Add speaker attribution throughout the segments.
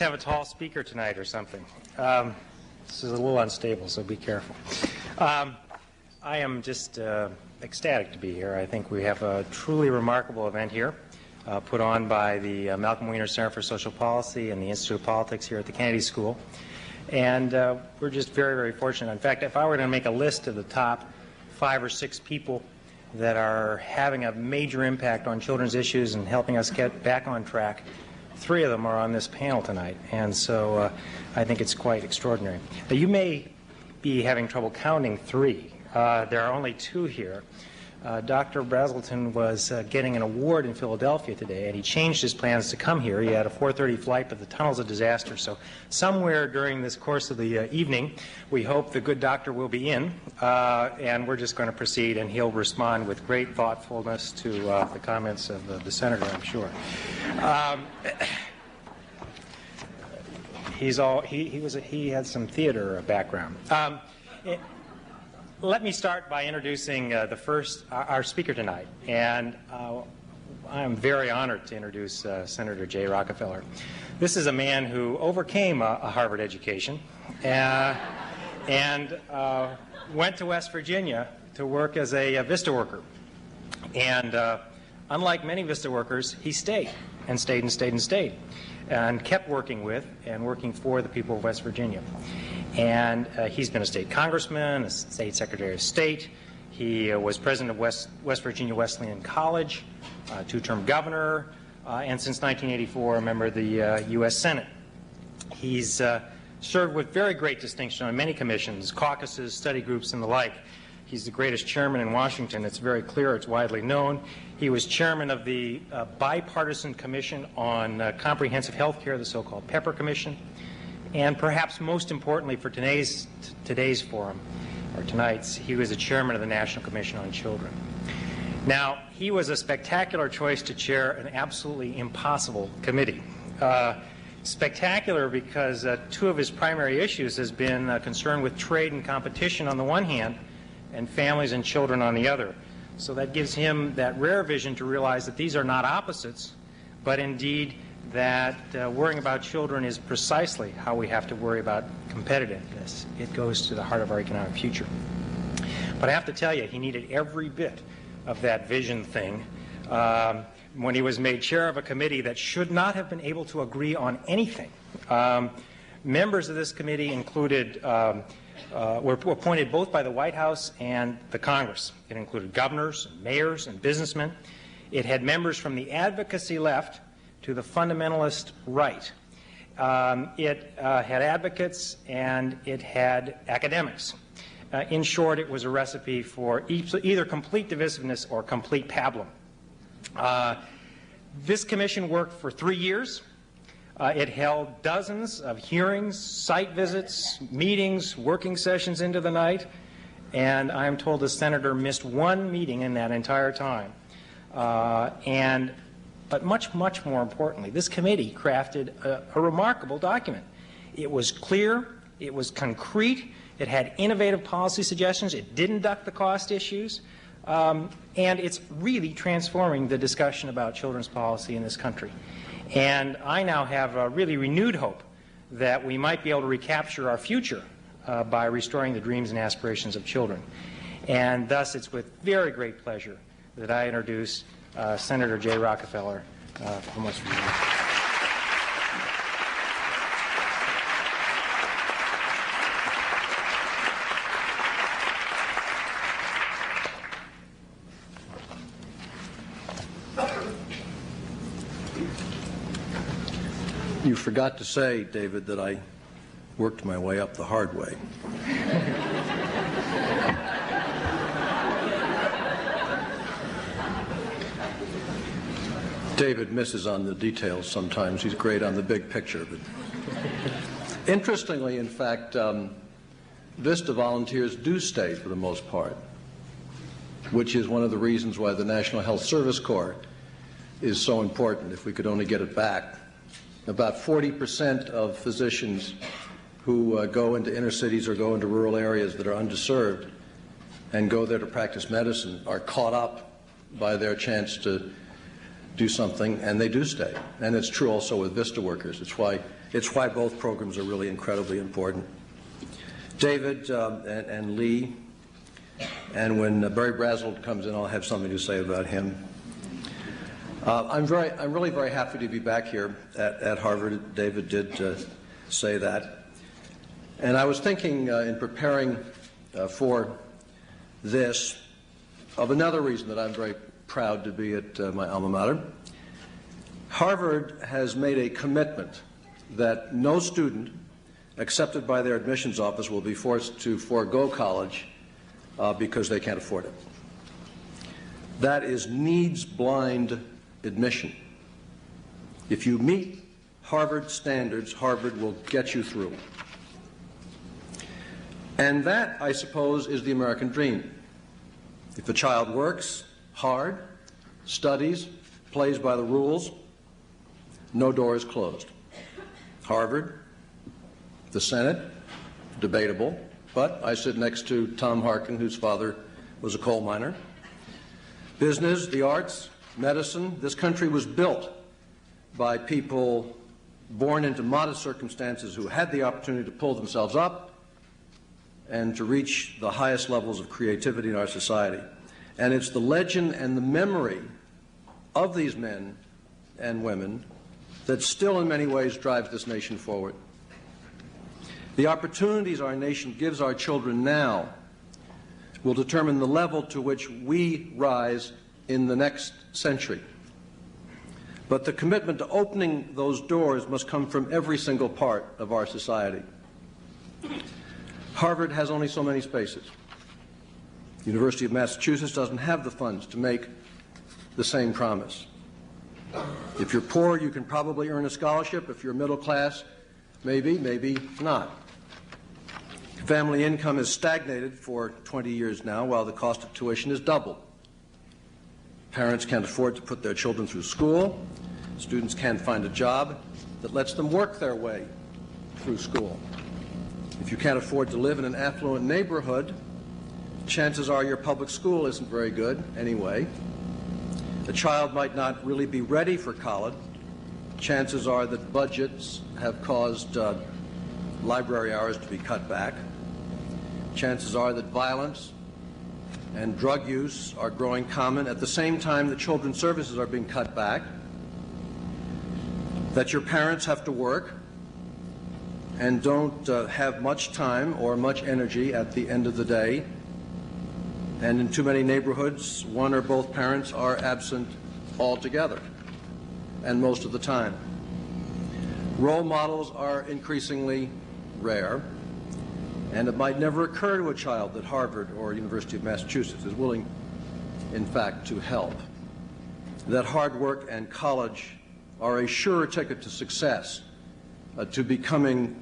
Speaker 1: have a tall speaker tonight or something. This is a little unstable, so be careful. I am just ecstatic to be here. I think we have a truly remarkable event here, put on by the Malcolm Weiner Center for Social Policy and the Institute of Politics here at the Kennedy School. And we're just very, very fortunate. In fact, if I were to make a list of the top 5 or 6 people that are having a major impact on children's issues and helping us get back on track, 3 of them are on this panel tonight. And so I think it's quite extraordinary. Now, you may be having trouble counting 3. There are only 2 here. Dr. Brazelton was getting an award in Philadelphia today, and he changed his plans to come here. He had a 4:30 flight, but the tunnel's a disaster. So somewhere during this course of the evening, we hope the good doctor will be in, and we're just going to proceed, and he'll respond with great thoughtfulness to the comments of the senator, I'm sure. He had some theater background. Let me start by introducing our speaker tonight, and I am very honored to introduce Senator Jay Rockefeller. This is a man who overcame a Harvard education and went to West Virginia to work as a VISTA worker. And unlike many VISTA workers, he stayed and stayed and stayed and stayed, and kept working with and working for the people of West Virginia. And he's been a state congressman, a state secretary of state. He was president of West Virginia Wesleyan College, 2-term governor, and since 1984, a member of the U.S. Senate. He's served with very great distinction on many commissions, caucuses, study groups, and the like. He's the greatest chairman in Washington. It's very clear. It's widely known. He was chairman of the bipartisan commission on comprehensive health care, the so-called Pepper Commission. And perhaps most importantly for today's forum, or tonight's, he was the chairman of the National Commission on Children. Now, he was a spectacular choice to chair an absolutely impossible committee. Spectacular because 2 of his primary issues has been concerned with trade and competition on the one hand, and families and children on the other. So that gives him that rare vision to realize that these are not opposites, but indeed that worrying about children is precisely how we have to worry about competitiveness. It goes to the heart of our economic future. But I have to tell you, he needed every bit of that vision thing when he was made chair of a committee that should not have been able to agree on anything. Members of this committee included, were appointed both by the White House and the Congress. It included governors, and mayors, and businessmen. It had members from the advocacy left to the fundamentalist right. It had advocates, and it had academics. In short, it was a recipe for either complete divisiveness or complete pablum. This commission worked for 3 years. It held dozens of hearings, site visits, meetings, working sessions into the night, and I'm told the senator missed 1 meeting in that entire time. But much, much more importantly, this committee crafted a remarkable document. It was clear, it was concrete, it had innovative policy suggestions, it didn't duck the cost issues, and it's really transforming the discussion about children's policy in this country. And I now have a really renewed hope that we might be able to recapture our future by restoring the dreams and aspirations of children. And thus, it's with very great pleasure that I introduce Senator Jay Rockefeller from West Virginia.
Speaker 2: You forgot to say, David, that I worked my way up the hard way. David misses on the details sometimes. He's great on the big picture. But interestingly, in fact, VISTA volunteers do stay for the most part, which is one of the reasons why the National Health Service Corps is so important, if we could only get it back. About 40% of physicians who go into inner cities or go into rural areas that are underserved and go there to practice medicine are caught up by their chance to do something, and they do stay. And it's true also with VISTA workers. It's why both programs are really incredibly important. David and Lee, and when Barry Brazelton comes in, I'll have something to say about him. I'm really very happy to be back here at Harvard. David did say that. And I was thinking in preparing for this of another reason that I'm very proud to be at my alma mater. Harvard has made a commitment that no student accepted by their admissions office will be forced to forego college because they can't afford it. That is needs-blind admission. If you meet Harvard standards, Harvard will get you through. And that, I suppose, is the American dream. If a child works hard, studies, plays by the rules, no door is closed. Harvard, the Senate, debatable, but I sit next to Tom Harkin, whose father was a coal miner. Business, the arts, medicine, this country was built by people born into modest circumstances who had the opportunity to pull themselves up and to reach the highest levels of creativity in our society. And it's the legend and the memory of these men and women that still in many ways drives this nation forward. The opportunities our nation gives our children now will determine the level to which we rise in the next century. But the commitment to opening those doors must come from every single part of our society. Harvard has only so many spaces. The University of Massachusetts doesn't have the funds to make the same promise. If you're poor, you can probably earn a scholarship. If you're middle class, maybe, maybe not. Family income has stagnated for 20 years now, while the cost of tuition has doubled. Parents can't afford to put their children through school. Students can't find a job that lets them work their way through school. If you can't afford to live in an affluent neighborhood, chances are your public school isn't very good anyway. A child might not really be ready for college. Chances are that budgets have caused library hours to be cut back. Chances are that violence and drug use are growing common at the same time that children's services are being cut back. That your parents have to work and don't have much time or much energy at the end of the day. And in too many neighborhoods, one or both parents are absent altogether, and most of the time. Role models are increasingly rare, and it might never occur to a child that Harvard or University of Massachusetts is willing, in fact, to help. That hard work and college are a sure ticket to success, to becoming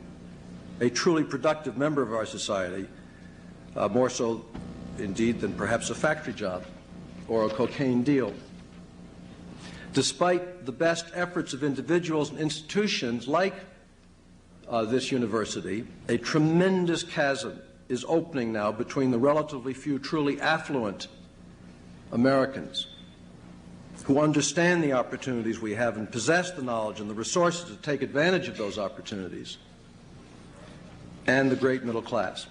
Speaker 2: a truly productive member of our society, more so indeed than perhaps a factory job or a cocaine deal. Despite the best efforts of individuals and institutions like this university, a tremendous chasm is opening now between the relatively few truly affluent Americans who understand the opportunities we have and possess the knowledge and the resources to take advantage of those opportunities, and the great middle class.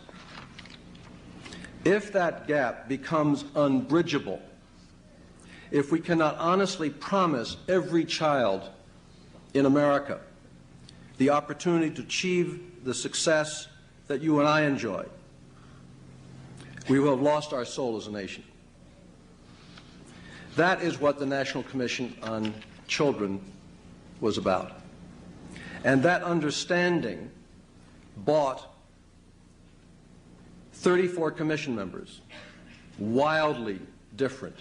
Speaker 2: If that gap becomes unbridgeable, if we cannot honestly promise every child in America the opportunity to achieve the success that you and I enjoy, we will have lost our soul as a nation. That is what the National Commission on Children was about. And that understanding bought 34 commission members, wildly different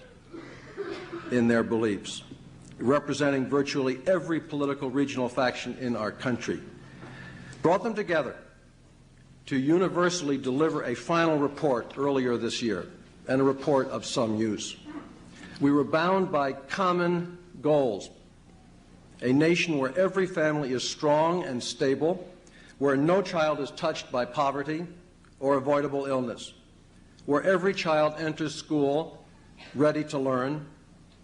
Speaker 2: in their beliefs, representing virtually every political regional faction in our country, brought them together to universally deliver a final report earlier this year, and a report of some use. We were bound by common goals: a nation where every family is strong and stable, where no child is touched by poverty or avoidable illness, where every child enters school ready to learn,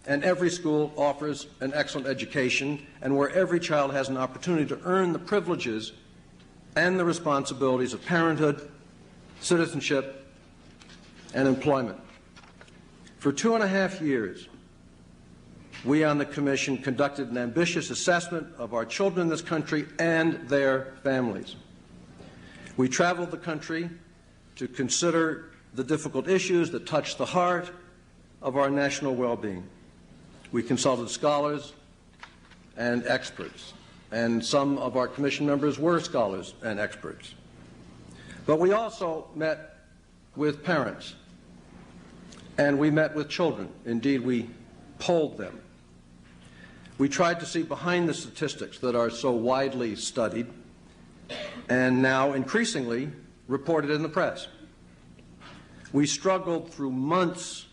Speaker 2: and every school offers an excellent education, and where every child has an opportunity to earn the privileges and the responsibilities of parenthood, citizenship, and employment. For 2.5 years, we on the Commission conducted an ambitious assessment of our children in this country and their families. We traveled the country to consider the difficult issues that touch the heart of our national well-being. We consulted scholars and experts, and some of our Commission members were scholars and experts. But we also met with parents, and we met with children. Indeed, we polled them. We tried to see behind the statistics that are so widely studied and now increasingly reported in the press. We struggled through months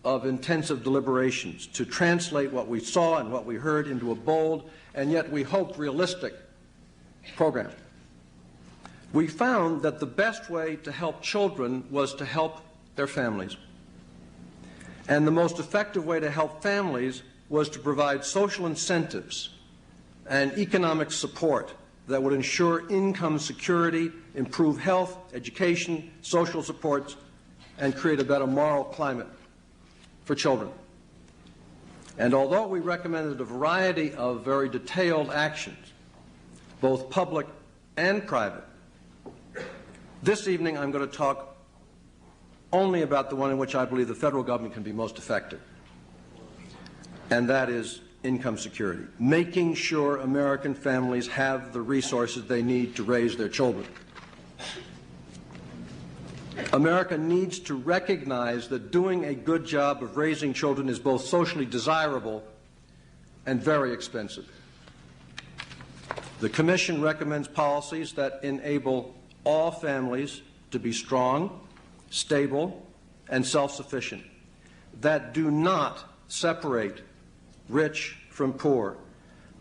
Speaker 2: of intensive deliberations to translate what we saw and what we heard into a bold and yet we hoped realistic program. We found that the best way to help children was to help their families. And the most effective way to help families was to provide social incentives and economic support that would ensure income security, improve health, education, social supports, and create a better moral climate for children. And although we recommended a variety of very detailed actions, both public and private, this evening I'm going to talk only about the one in which I believe the federal government can be most effective, and that is income security, making sure American families have the resources they need to raise their children. America needs to recognize that doing a good job of raising children is both socially desirable and very expensive. The Commission recommends policies that enable all families to be strong, stable, and self-sufficient, that do not separate rich from poor,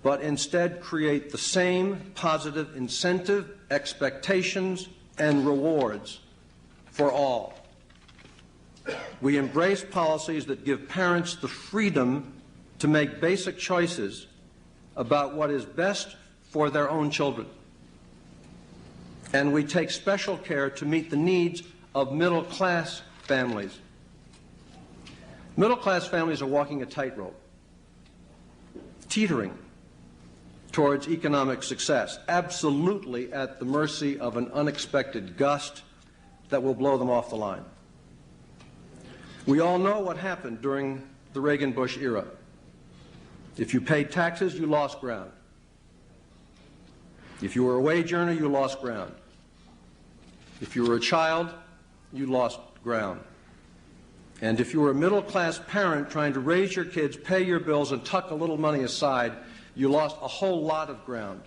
Speaker 2: but instead create the same positive incentive, expectations, and rewards for all. We embrace policies that give parents the freedom to make basic choices about what is best for their own children. And we take special care to meet the needs of middle-class families. Middle-class families are walking a tightrope, teetering towards economic success, absolutely at the mercy of an unexpected gust that will blow them off the line. We all know what happened during the Reagan-Bush era. If you paid taxes, you lost ground. If you were a wage earner, you lost ground. If you were a child, you lost ground. And if you were a middle-class parent trying to raise your kids, pay your bills, and tuck a little money aside, you lost a whole lot of ground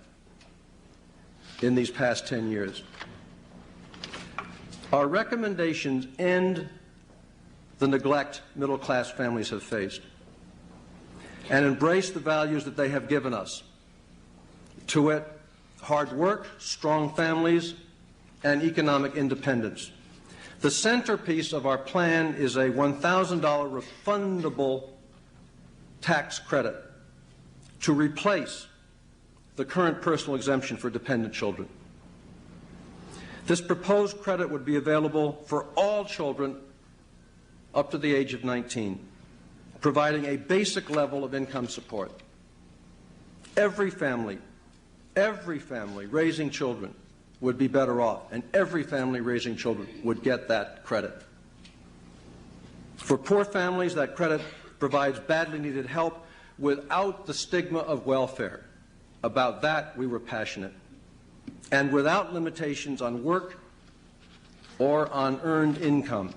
Speaker 2: in these past 10 years. Our recommendations end the neglect middle-class families have faced and embrace the values that they have given us, to wit, hard work, strong families, and economic independence. The centerpiece of our plan is a $1,000 refundable tax credit to replace the current personal exemption for dependent children. This proposed credit would be available for all children up to the age of 19, providing a basic level of income support. Every family raising children would be better off, and every family raising children would get that credit. For poor families, that credit provides badly needed help without the stigma of welfare. About that, we were passionate. And without limitations on work or on earned income.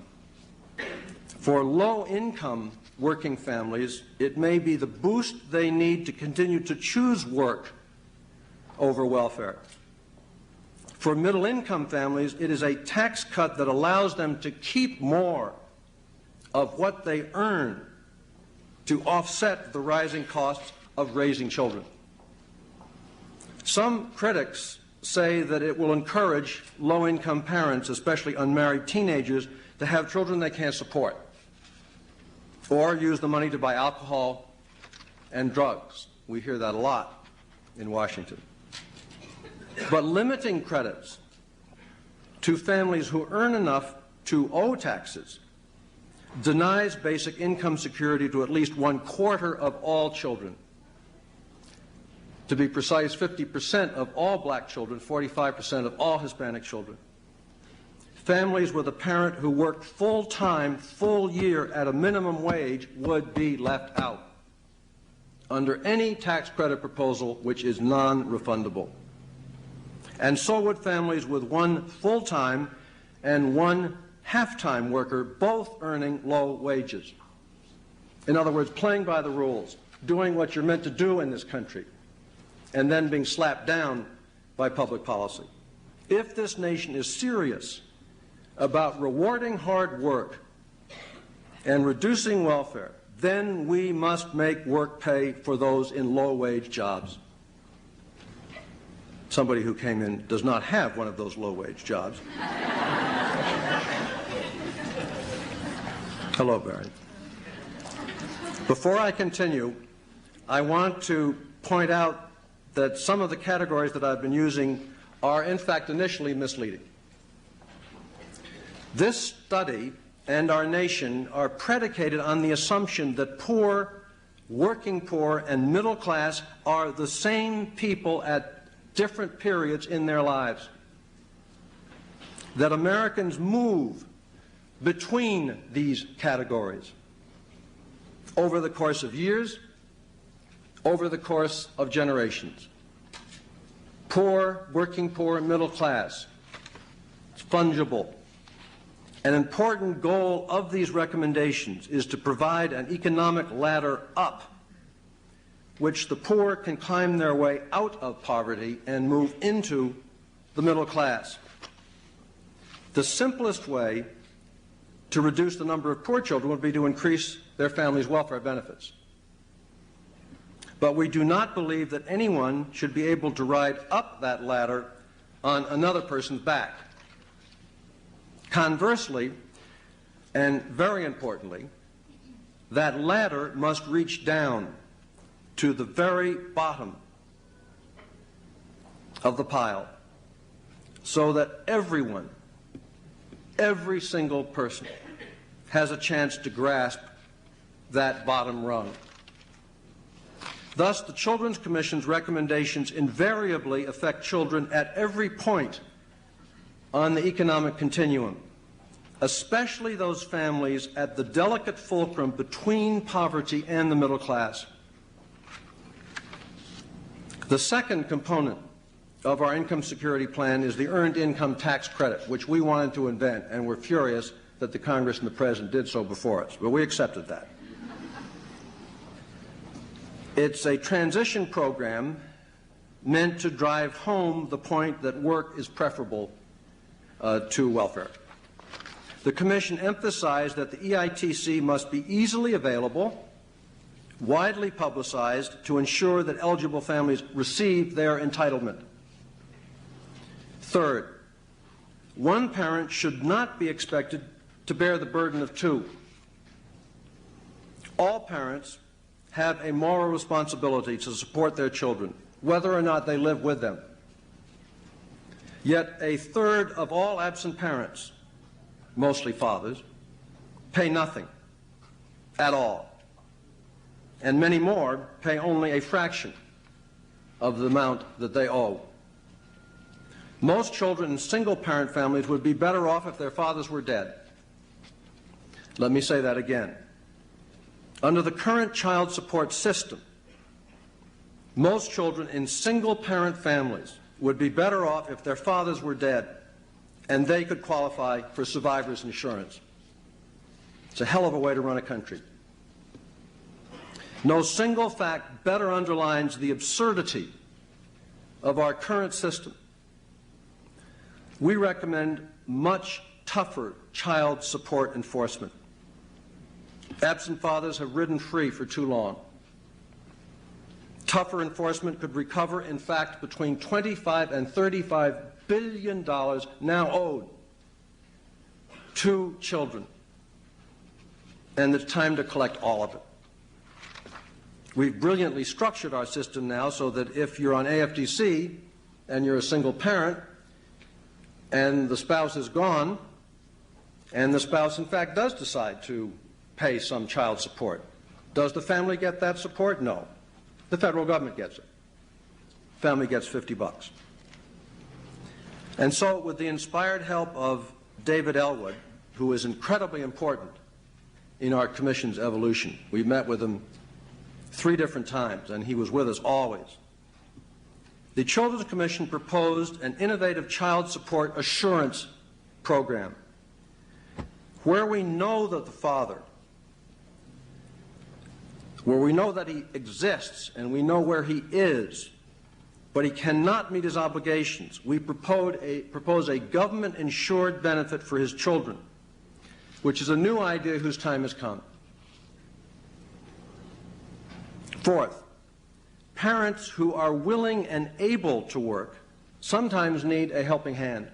Speaker 2: For low-income working families, it may be the boost they need to continue to choose work over welfare. For middle-income families, it is a tax cut that allows them to keep more of what they earn to offset the rising costs of raising children. Some critics say that it will encourage low-income parents, especially unmarried teenagers, to have children they can't support. or use the money to buy alcohol and drugs. We hear that a lot in Washington. But limiting credits to families who earn enough to owe taxes denies basic income security to at least 1/4 of all children. To be precise, 50% of all black children, 45% of all Hispanic children. Families with a parent who worked full-time, full year at a minimum wage would be left out under any tax credit proposal which is non-refundable. And so would families with one full-time and one half-time worker, both earning low wages. In other words, playing by the rules, doing what you're meant to do in this country, and then being slapped down by public policy. If this nation is serious about rewarding hard work and reducing welfare, then we must make work pay for those in low-wage jobs. Somebody who came in does not have one of those low-wage jobs. Hello, Barry. Before I continue, I want to point out that some of the categories that I've been using are, in fact, initially misleading. This study and our nation are predicated on the assumption that poor, working poor, and middle class are the same people at different periods in their lives. That Americans move between these categories over the course of years, over the course of generations. Poor, working poor, middle class. It's fungible. An important goal of these recommendations is to provide an economic ladder up, which the poor can climb their way out of poverty and move into the middle class. The simplest way to reduce the number of poor children would be to increase their families' welfare benefits. But we do not believe that anyone should be able to ride up that ladder on another person's back. Conversely, and very importantly, that ladder must reach down to the very bottom of the pile so that everyone, every single person, has a chance to grasp that bottom rung. Thus, the Children's Commission's recommendations invariably affect children at every point on the economic continuum, especially those families at the delicate fulcrum between poverty and the middle class. The second component of our income security plan is the earned income tax credit, which we wanted to invent, and we're furious that the Congress and the President did so before us, but we accepted that. It's a transition program meant to drive home the point that work is preferable to welfare. The Commission emphasized that the EITC must be easily available, widely publicized, to ensure that eligible families receive their entitlement. Third, one parent should not be expected to bear the burden of two. All parents have a moral responsibility to support their children, whether or not they live with them. Yet a third of all absent parents, mostly fathers, pay nothing at all. And many more pay only a fraction of the amount that they owe. Most children in single-parent families would be better off if their fathers were dead. Let me say that again. Under the current child support system, most children in single-parent families would be better off if their fathers were dead and they could qualify for survivor's insurance. It's a hell of a way to run a country. No single fact better underlines the absurdity of our current system. We recommend much tougher child support enforcement. Absent fathers have ridden free for too long. Tougher enforcement could recover, in fact, between $25 and $35 billion now owed to children. and it's time to collect all of it. We've brilliantly structured our system now so that if you're on AFDC and you're a single parent and the spouse is gone, and the spouse in fact does decide to pay some child support, does the family get that support? No. The federal government gets it. Family gets $50. And so with the inspired help of David Ellwood, who is incredibly important in our commission's evolution, we met with him 3 different times, and he was with us always. The Children's Commission proposed an innovative child support assurance program where we know that the father, where we know that he exists and we know where he is, but he cannot meet his obligations. We propose a government-insured benefit for his children, which is a new idea whose time has come. Fourth, parents who are willing and able to work sometimes need a helping hand.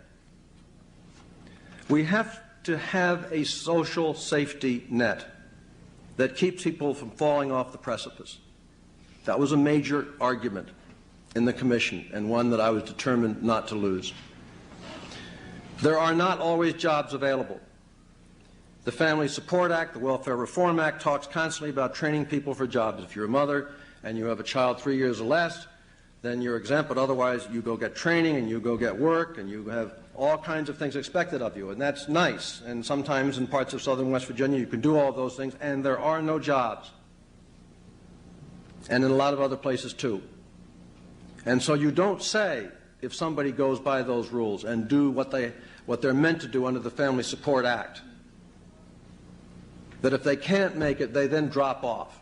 Speaker 2: We have to have a social safety net that keeps people from falling off the precipice. That was a major argument in the Commission, and one that I was determined not to lose. There are not always jobs available. The Family Support Act, the Welfare Reform Act, talks constantly about training people for jobs. If you're a mother and you have a child 3 years or less, then you're exempt, but otherwise you go get training and you go get work and you have all kinds of things expected of you, and that's nice. And sometimes in parts of southern West Virginia you can do all those things, and there are no jobs. And in a lot of other places too. And so you don't say, if somebody goes by those rules and do what they're meant to do under the Family Support Act, that if they can't make it, they then drop off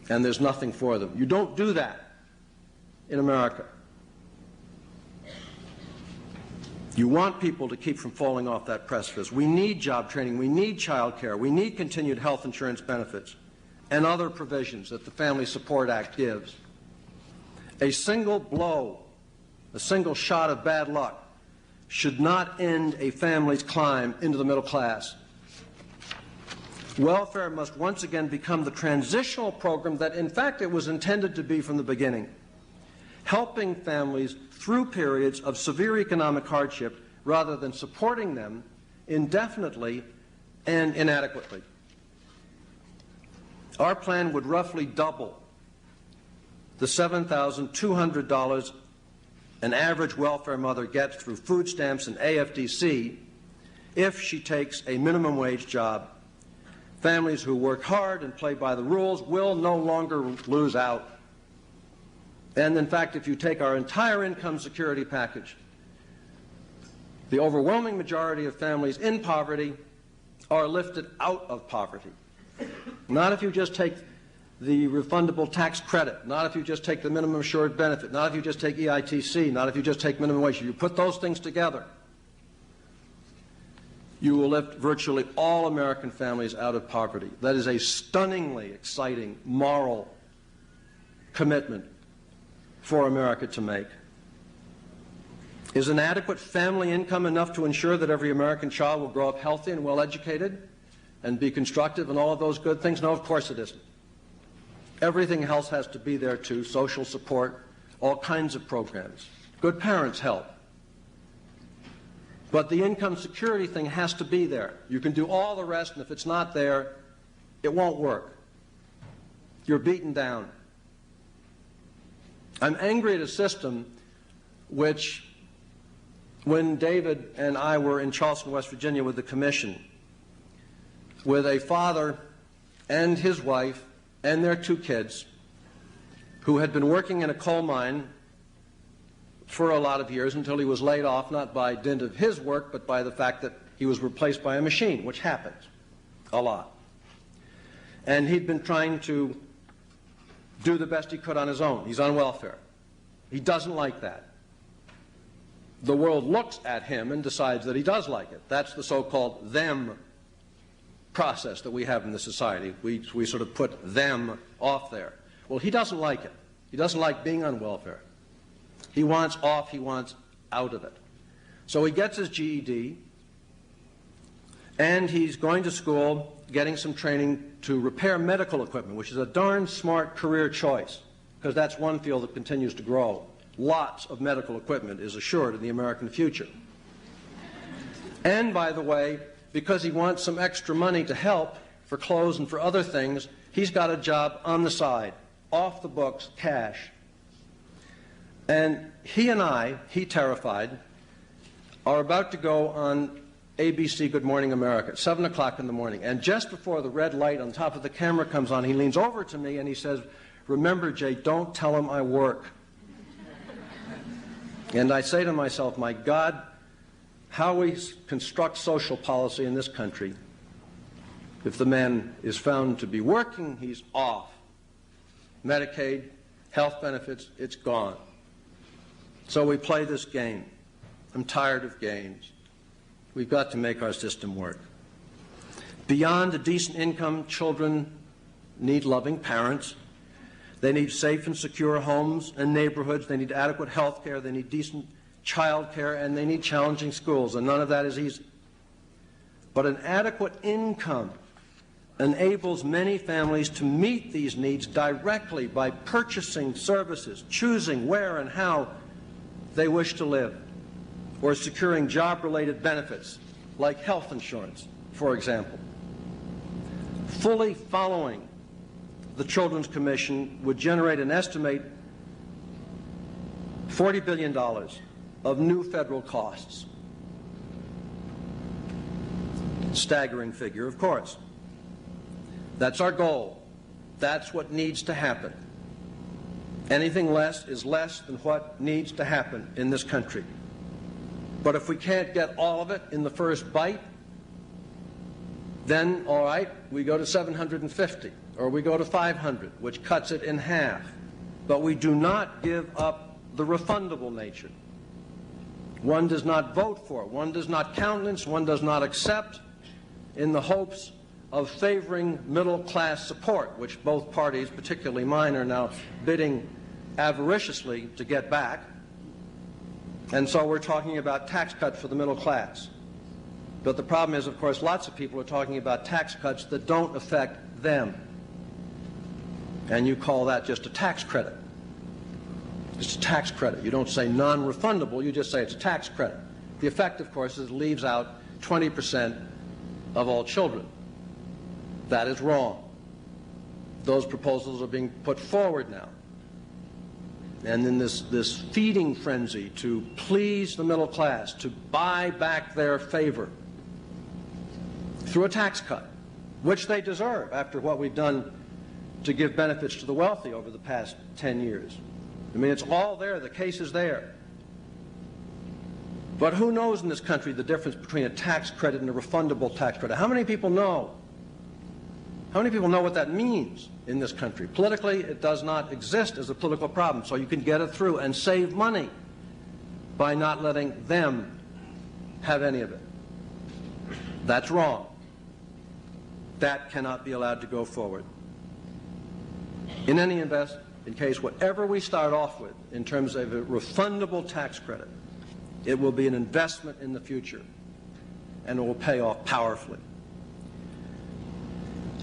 Speaker 2: and there's nothing for them. You don't do that in America. You want people to keep from falling off that precipice. We need job training, we need child care, we need continued health insurance benefits and other provisions that the Family Support Act gives. A single blow, a single shot of bad luck should not end a family's climb into the middle class. Welfare must once again become the transitional program that in fact it was intended to be from the beginning, helping families through periods of severe economic hardship rather than supporting them indefinitely and inadequately. Our plan would roughly double the $7,200 an average welfare mother gets through food stamps and AFDC if she takes a minimum wage job. Families who work hard and play by the rules will no longer lose out. And in fact, if you take our entire income security package, the overwhelming majority of families in poverty are lifted out of poverty. Not if you just take the refundable tax credit, not if you just take the minimum assured benefit, not if you just take EITC, not if you just take minimum wage. If you put those things together, you will lift virtually all American families out of poverty. That is a stunningly exciting moral commitment for America to make. Is an adequate family income enough to ensure that every American child will grow up healthy and well educated and be constructive and all of those good things? No, of course it isn't. Everything else has to be there too, social support, all kinds of programs. Good parents help. But the income security thing has to be there. You can do all the rest, and if it's not there, it won't work. You're beaten down. I'm angry at a system which, when David and I were in Charleston, West Virginia with the Commission, with a father and his wife and their 2 kids who had been working in a coal mine for a lot of years until he was laid off, not by dint of his work, but by the fact that he was replaced by a machine, which happens a lot. And he'd been trying to do the best he could on his own. He's on welfare. He doesn't like that. The world looks at him and decides that he does like it. That's the so-called them process that we have in the society. We sort of put them off there. Well, he doesn't like it. He doesn't like being on welfare. He wants off, he wants out of it. So he gets his GED, And he's going to school, getting some training to repair medical equipment, which is a darn smart career choice, because that's one field that continues to grow. Lots of medical equipment is assured in the American future. And, by the way, because he wants some extra money to help for clothes and for other things, he's got a job on the side, off the books, cash. And he and I, he terrified, are about to go on ABC Good Morning America at 7 o'clock in the morning. And just before the red light on top of the camera comes on, he leans over to me and he says, "Remember, Jay, don't tell him I work." And I say to myself, my God, how we construct social policy in this country. If the man is found to be working, he's off. Medicaid, health benefits, it's gone. So we play this game. I'm tired of games. We've got to make our system work. Beyond a decent income, children need loving parents. They need safe and secure homes and neighborhoods. They need adequate health care. They need decent child care. And they need challenging schools. And none of that is easy. But an adequate income enables many families to meet these needs directly by purchasing services, choosing where and how they wish to live, or securing job-related benefits like health insurance, for example. Fully following the Children's Commission would generate an estimate $40 billion of new federal costs. Staggering figure, of course. That's our goal. That's what needs to happen. Anything less is less than what needs to happen in this country. But if we can't get all of it in the first bite, then, all right, we go to 750, or we go to 500, which cuts it in half. But we do not give up the refundable nature. One does not vote for, one does not countenance, one does not accept in the hopes of favoring middle-class support, which both parties, particularly mine, are now bidding avariciously to get back. And so we're talking about tax cuts for the middle class. But the problem is, of course, lots of people are talking about tax cuts that don't affect them. And you call that just a tax credit. It's a tax credit. You don't say non-refundable, you just say it's a tax credit. The effect, of course, is it leaves out 20% of all children. That is wrong. Those proposals are being put forward now. And in this feeding frenzy to please the middle class, to buy back their favor through a tax cut, which they deserve after what we've done to give benefits to the wealthy over the past 10 years. I mean, it's all there. The case is there. But who knows in this country the difference between a tax credit and a refundable tax credit? How many people know? How many people know what that means in this country? Politically, it does not exist as a political problem, so you can get it through and save money by not letting them have any of it. That's wrong. That cannot be allowed to go forward. In any case, whatever we start off with in terms of a refundable tax credit, it will be an investment in the future, and it will pay off powerfully.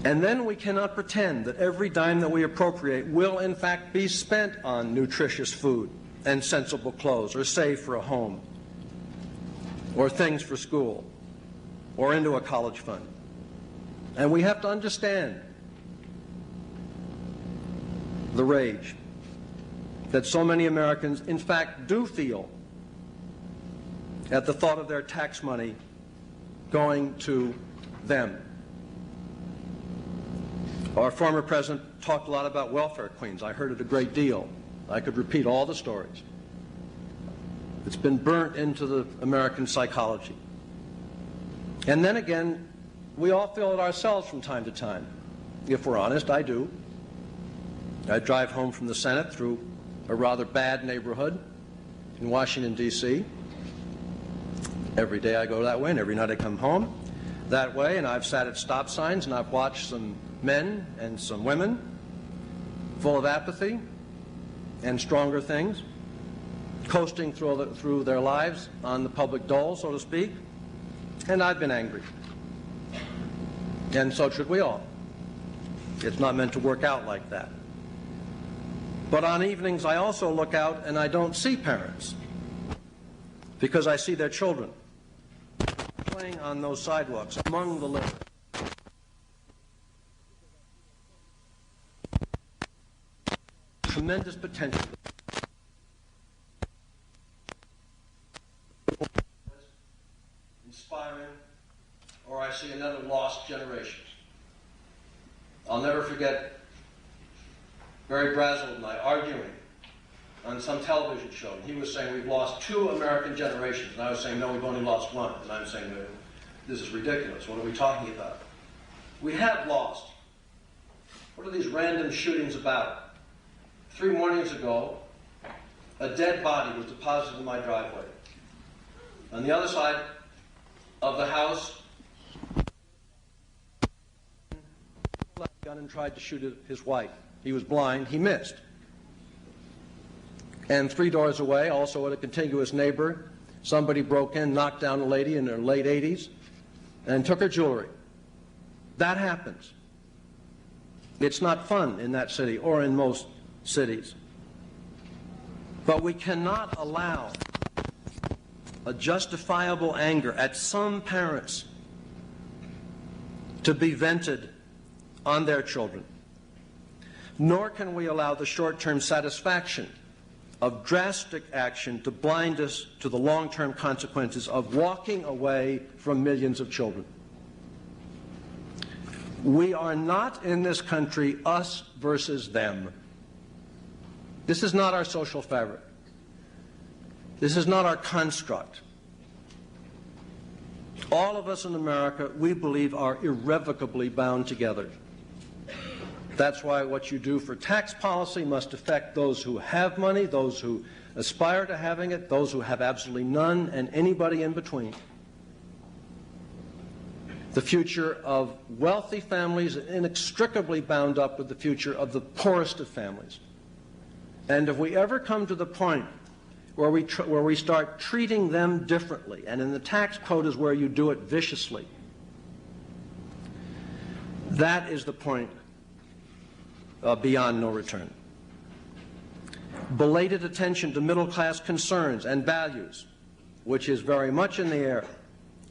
Speaker 2: And then we cannot pretend that every dime that we appropriate will, in fact, be spent on nutritious food and sensible clothes, or save for a home, or things for school, or into a college fund. And we have to understand the rage that so many Americans, in fact, do feel at the thought of their tax money going to them. Our former president talked a lot about welfare queens. I heard it a great deal. I could repeat all the stories. It's been burnt into the American psychology. And then again, we all feel it ourselves from time to time. If we're honest, I do. I drive home from the Senate through a rather bad neighborhood in Washington, D.C. Every day I go that way, and every night I come home that way, and I've sat at stop signs, and I've watched some men and some women full of apathy and stronger things, coasting through their lives on the public dole, so to speak, and I've been angry. And so should we all. It's not meant to work out like that. But on evenings, I also look out and I don't see parents because I see their children playing on those sidewalks among the litter. Tremendous potential. Inspiring, or I see another lost generation. I'll never forget Barry Brazelton and I arguing on some television show. He was saying we've lost 2 American generations, and I was saying no, we've only lost 1. And I'm saying this is ridiculous. What are we talking about? We have lost. What are these random shootings about? 3 mornings ago, a dead body was deposited in my driveway. On the other side of the house, he pulled out a gun and tried to shoot his wife. He was blind. He missed. And 3 doors away, also at a contiguous neighbor, somebody broke in, knocked down a lady in her late 80s, and took her jewelry. That happens. It's not fun in that city or in most cities. But we cannot allow a justifiable anger at some parents to be vented on their children. Nor can we allow the short-term satisfaction of drastic action to blind us to the long-term consequences of walking away from millions of children. We are not in this country us versus them. This is not our social fabric. This is not our construct. All of us in America, we believe, are irrevocably bound together. That's why what you do for tax policy must affect those who have money, those who aspire to having it, those who have absolutely none, and anybody in between. The future of wealthy families is inextricably bound up with the future of the poorest of families. And if we ever come to the point where we start treating them differently, and in the tax code is where you do it viciously, that is the point beyond no return. Belated attention to middle-class concerns and values, which is very much in the air,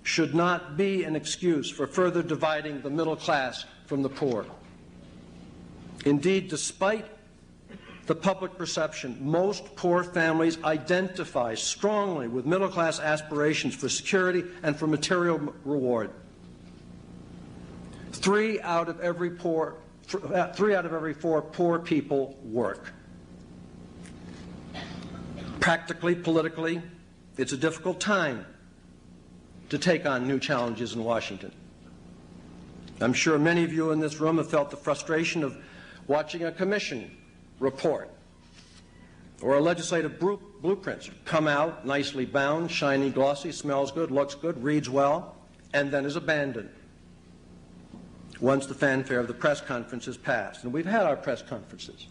Speaker 2: should not be an excuse for further dividing the middle class from the poor. Indeed, despite the public perception, most poor families identify strongly with middle-class aspirations for security and for material reward. 3 out of every 4 poor people work. Practically, politically, it's a difficult time to take on new challenges in Washington. I'm sure many of you in this room have felt the frustration of watching a commission report or a legislative blueprint come out nicely bound, shiny, glossy, smells good, looks good, reads well, and then is abandoned once the fanfare of the press conference is passed. And we've had our press conferences.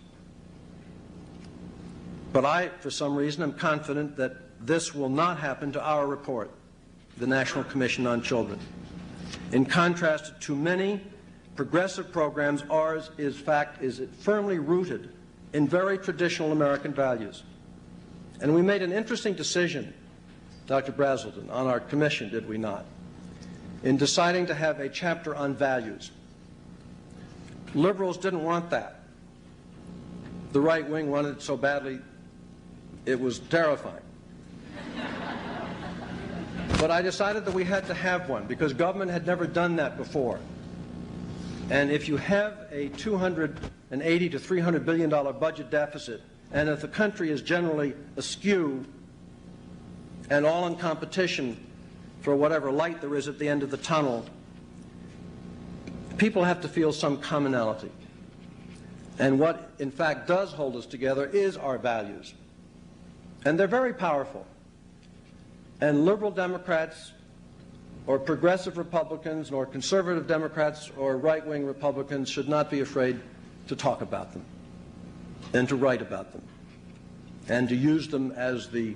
Speaker 2: But I, for some reason, am confident that this will not happen to our report, the National Commission on Children. In contrast to many progressive programs, ours is firmly rooted in very traditional American values. And we made an interesting decision, Dr. Brazelton, on our commission, did we not, in deciding to have a chapter on values. Liberals didn't want that. The right wing wanted it so badly, it was terrifying. But I decided that we had to have one because government had never done that before. And if you have a $280 to $300 billion budget deficit, and if the country is generally askew and all in competition for whatever light there is at the end of the tunnel, people have to feel some commonality. And what, in fact, does hold us together is our values. And they're very powerful. And liberal Democrats or progressive Republicans or conservative Democrats or right-wing Republicans should not be afraid to talk about them and to write about them and to use them as the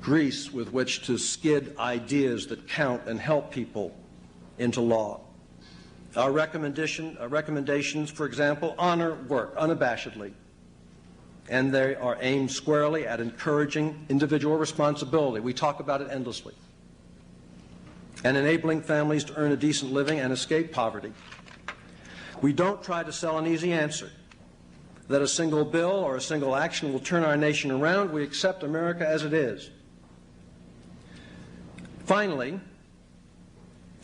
Speaker 2: grease with which to skid ideas that count and help people into law. Our recommendations, for example, honor work unabashedly, and they are aimed squarely at encouraging individual responsibility. We talk about it endlessly. And enabling families to earn a decent living and escape poverty. We don't try to sell an easy answer, that a single bill or a single action will turn our nation around. We accept America as it is. Finally,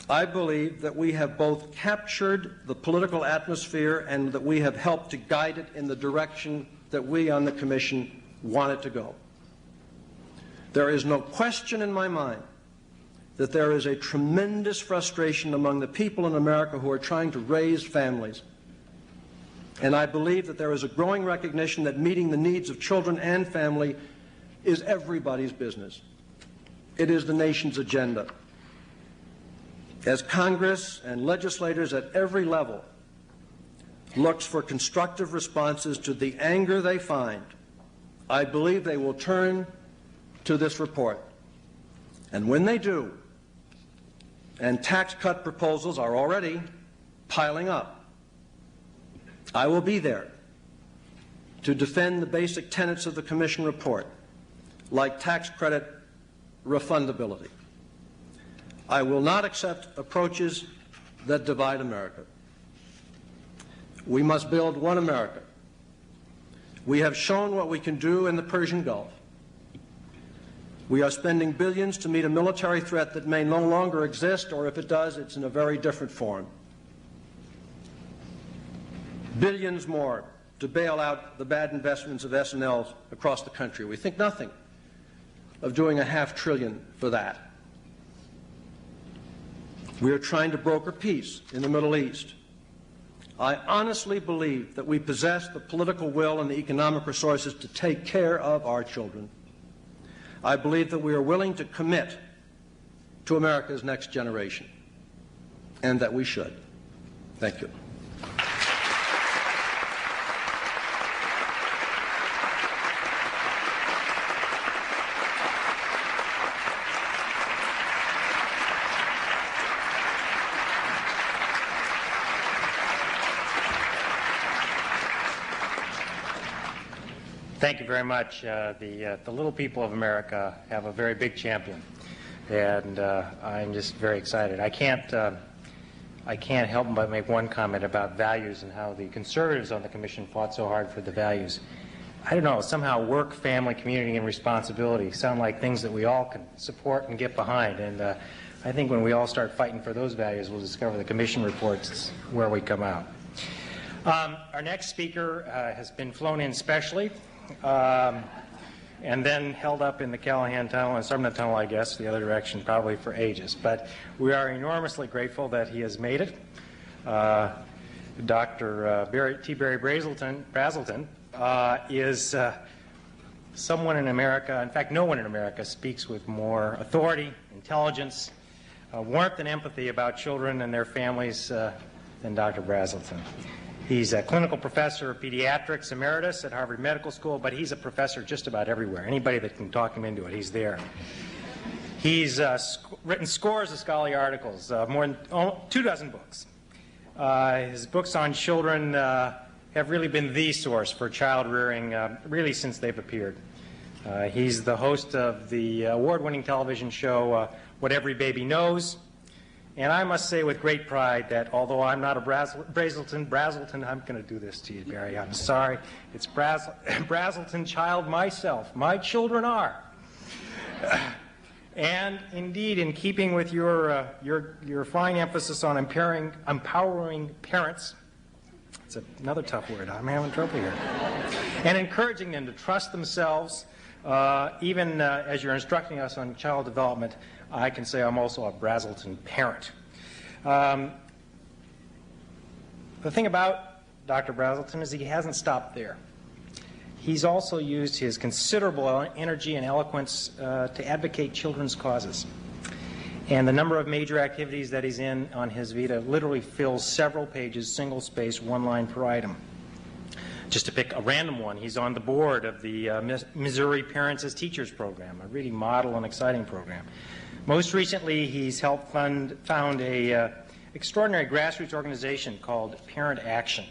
Speaker 2: I believe that we have both captured the political atmosphere and that we have helped to guide it in the direction that we on the Commission want it to go. There is no question in my mind that there is a tremendous frustration among the people in America who are trying to raise families. And I believe that there is a growing recognition that meeting the needs of children and family is everybody's business. It is the nation's agenda. As Congress and legislators at every level looks for constructive responses to the anger they find, I believe they will turn to this report. And when they do, and tax cut proposals are already piling up, I will be there to defend the basic tenets of the Commission report, like tax credit refundability. I will not accept approaches that divide America. We must build one America. We have shown what we can do in the Persian Gulf. We are spending billions to meet a military threat that may no longer exist, or if it does, it's in a very different form. Billions more to bail out the bad investments of S&Ls across the country. We think nothing of doing $500 billion for that. We are trying to broker peace in the Middle East. I honestly believe that we possess the political will and the economic resources to take care of our children. I believe that we are willing to commit to America's next generation, and that we should. Thank you.
Speaker 1: Thank you very much. The little people of America have a very big champion, and I'm just very excited. I can't help but make one comment about values and how the conservatives on the Commission fought so hard for the values. I don't know, somehow work, family, community, and responsibility sound like things that we all can support and get behind, and I think when we all start fighting for those values, we'll discover the Commission reports where we come out. Our next speaker has been flown in specially. And then held up in the Callahan Tunnel and Sumner Tunnel, I guess, the other direction, probably for ages. But we are enormously grateful that he has made it. Dr. T. Barry Brazelton is someone in America, in fact, no one in America speaks with more authority, intelligence, warmth, and empathy about children and their families than Dr. Brazelton. He's a clinical professor of pediatrics emeritus at Harvard Medical School, but he's a professor just about everywhere. Anybody that can talk him into it, he's there. He's written scores of scholarly articles, more than 24 books. His books on children have really been the source for child rearing, really since they've appeared. He's the host of the award-winning television show What Every Baby Knows. And I must say with great pride that although I'm not a Brazelton, I'm going to do this to you, Barry. I'm sorry. It's Brazelton child myself. My children are. And indeed, in keeping with your fine emphasis on empowering parents, it's another tough word. I'm having trouble here. And encouraging them to trust themselves, even as you're instructing us on child development, I can say I'm also a Brazelton parent. The thing about Dr. Brazelton is he hasn't stopped there. He's also used his considerable energy and eloquence to advocate children's causes. And the number of major activities that he's in on his Vita literally fills several pages, single space, one line per item. Just to pick a random one, he's on the board of the Missouri Parents as Teachers program, a really model and exciting program. Most recently, he's helped found a extraordinary grassroots organization called Parent Action.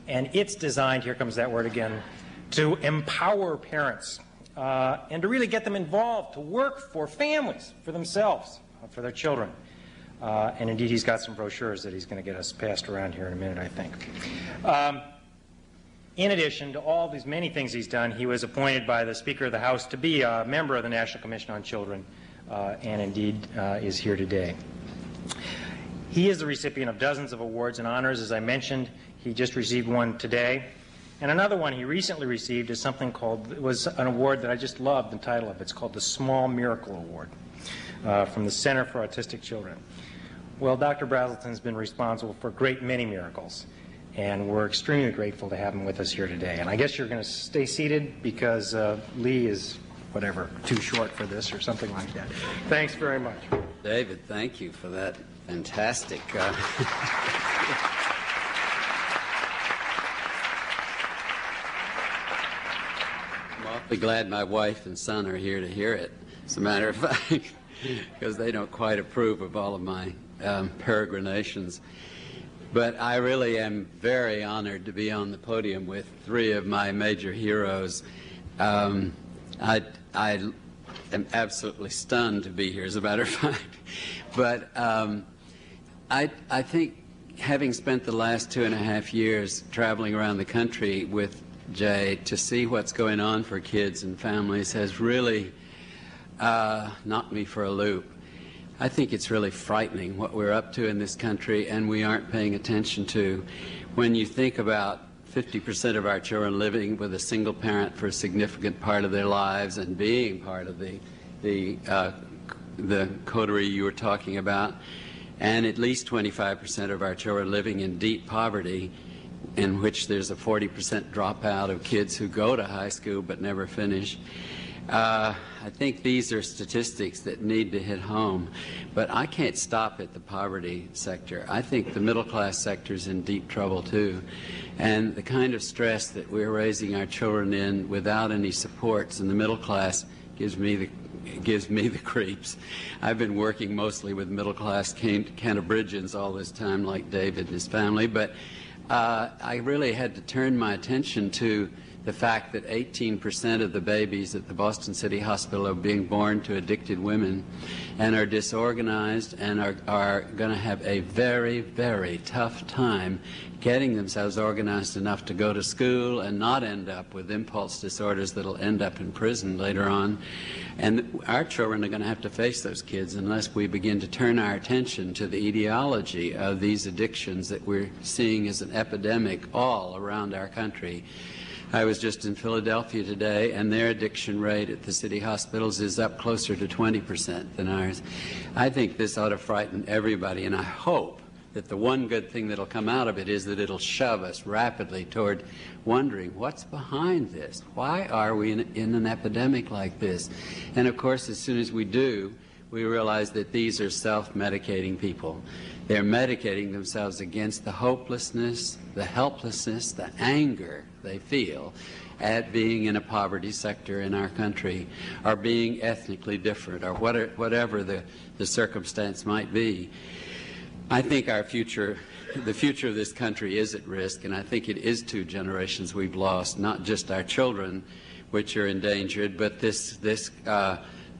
Speaker 1: And it's designed, here comes that word again, to empower parents and to really get them involved, to work for families, for themselves, for their children. And indeed, he's got some brochures that he's going to get us passed around here in a minute, I think. In addition to all these many things he's done, he was appointed by the Speaker of the House to be a member of the National Commission on Children, and indeed is here today. He is the recipient of dozens of awards and honors. As I mentioned, he just received one today. And another one he recently received is something called, it was an award that I just loved the title of. It's called the Small Miracle Award from the Center for Autistic Children. Well, Dr. Brazelton's been responsible for a great many miracles, and we're extremely grateful to have him with us here today. And I guess you're going to stay seated because Lee is, whatever, too short for this or something like that. Thanks very much.
Speaker 3: David, thank you for that fantastic... I'm awfully glad my wife and son are here to hear it, as a matter of fact, because they don't quite approve of all of my peregrinations. But I really am very honored to be on the podium with three of my major heroes. I am absolutely stunned to be here, as a matter of fact. But I think, having spent the last 2.5 years traveling around the country with Jay to see what's going on for kids and families has really knocked me for a loop. I think it's really frightening what we're up to in this country and we aren't paying attention to. When you think about 50% of our children living with a single parent for a significant part of their lives and being part of the coterie you were talking about, and at least 25% of our children living in deep poverty, in which there's a 40% dropout of kids who go to high school but never finish. I think these are statistics that need to hit home, but I can't stop at the poverty sector. I think the middle class sector is in deep trouble too, and the kind of stress that we're raising our children in without any supports in the middle class gives me the creeps. I've been working mostly with middle class Canterburyans all this time, like David and his family, but I really had to turn my attention to the fact that 18% of the babies at the Boston City Hospital are being born to addicted women and are disorganized and are going to have a very, very tough time getting themselves organized enough to go to school and not end up with impulse disorders that will end up in prison later on. And our children are going to have to face those kids unless we begin to turn our attention to the etiology of these addictions that we're seeing as an epidemic all around our country. I was just in Philadelphia today, and their addiction rate at the city hospitals is up closer to 20% than ours. I think this ought to frighten everybody, and I hope that the one good thing that will come out of it is that it'll shove us rapidly toward wondering what's behind this. Why are we in an epidemic like this? And of course, as soon as we do, we realize that these are self-medicating people. They're medicating themselves against the hopelessness, the helplessness, the anger they feel at being in a poverty sector in our country, or being ethnically different, or whatever the circumstance might be. I think the future of this country is at risk, and I think it is 2 generations we've lost, not just our children, which are endangered, but this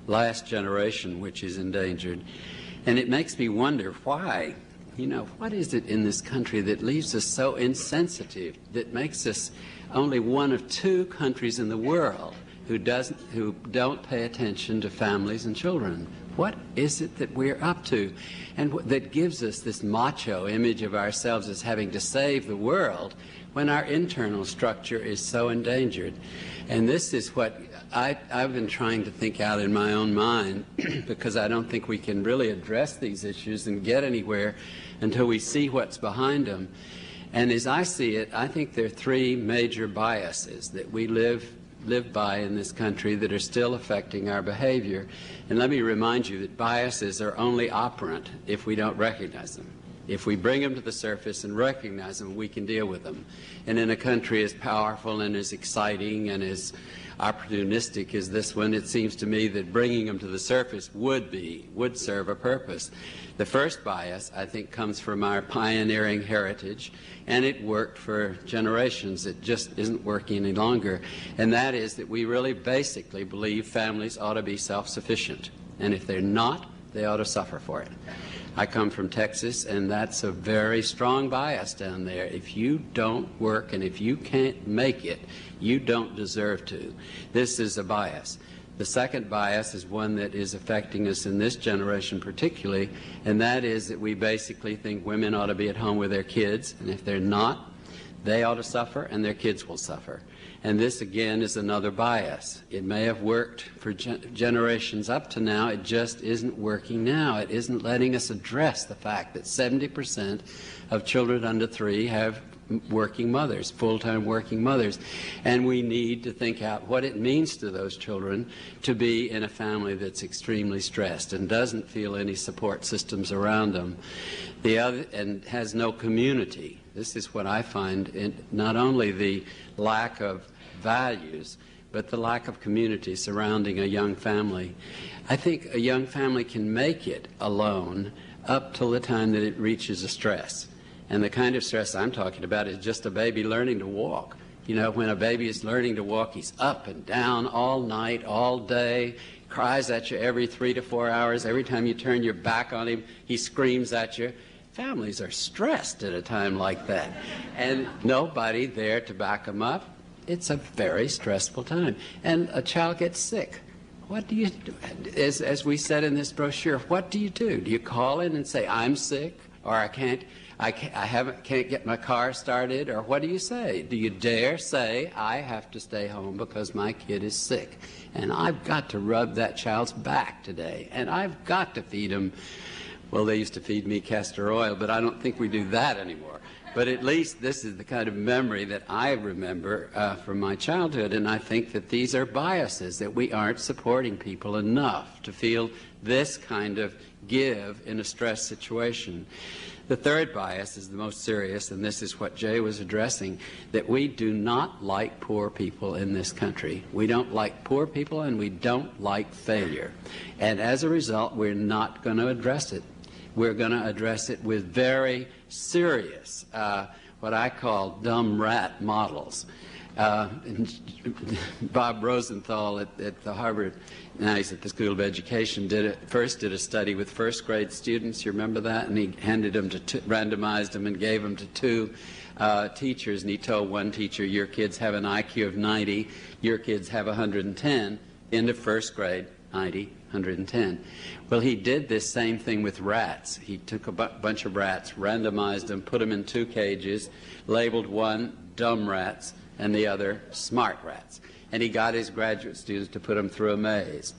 Speaker 3: last generation, which is endangered. And it makes me wonder why. You know, what is it in this country that leaves us so insensitive, that makes us only one of 2 countries in the world who don't pay attention to families and children? What is it that we're up to, and that gives us this macho image of ourselves as having to save the world when our internal structure is so endangered? And this is what I've been trying to think out in my own mind, because I don't think we can really address these issues and get anywhere until we see what's behind them. And as I see it, I think there are 3 major biases that we live by in this country that are still affecting our behavior. And let me remind you that biases are only operant if we don't recognize them. If we bring them to the surface and recognize them, we can deal with them. And in a country as powerful and as exciting and as opportunistic as this one, it seems to me that bringing them to the surface would serve a purpose. The first bias, I think, comes from our pioneering heritage, and it worked for generations. It just isn't working any longer. And that is that we really basically believe families ought to be self-sufficient. And if they're not, they ought to suffer for it. I come from Texas, and that's a very strong bias down there. If you don't work and if you can't make it, you don't deserve to. This is a bias. The second bias is one that is affecting us in this generation particularly, and that is that we basically think women ought to be at home with their kids, and if they're not, they ought to suffer and their kids will suffer. And this, again, is another bias. It may have worked for generations up to now. It just isn't working now. It isn't letting us address the fact that 70% of children under 3 have working mothers, full-time working mothers. And we need to think out what it means to those children to be in a family that's extremely stressed and doesn't feel any support systems around them. And has no community. This is what I find in not only the lack of values, but the lack of community surrounding a young family. I think a young family can make it alone up till the time that it reaches a stress. And the kind of stress I'm talking about is just a baby learning to walk. You know, when a baby is learning to walk, he's up and down all night, all day, cries at you every 3 to 4 hours. Every time you turn your back on him, he screams at you. Families are stressed at a time like that. And nobody there to back them up. It's a very stressful time. And a child gets sick. What do you do? As we said in this brochure, what do you do? Do you call in and say, I'm sick, or I can't get my car started, or what do you say? Do you dare say, I have to stay home because my kid is sick, and I've got to rub that child's back today, and I've got to feed him? Well, they used to feed me castor oil, but I don't think we do that anymore. But at least this is the kind of memory that I remember from my childhood, and I think that these are biases, that we aren't supporting people enough to feel this kind of give in a stress situation. The third bias is the most serious, and this is what Jay was addressing, that we do not like poor people in this country. We don't like poor people, and we don't like failure. And as a result, we're not going to address it. We're going to address it with very serious, what I call dumb rat models. Bob Rosenthal at the Harvard, now he's at the School of Education, first did a study with first grade students. You remember that? And he handed them to randomized them and gave them to 2 teachers. And he told one teacher, your kids have an IQ of 90, your kids have 110. End of first grade, 90, 110. Well, he did this same thing with rats. He took a bunch of rats, randomized them, put them in 2 cages, labeled one dumb rats and the other smart rats. And he got his graduate students to put them through a maze.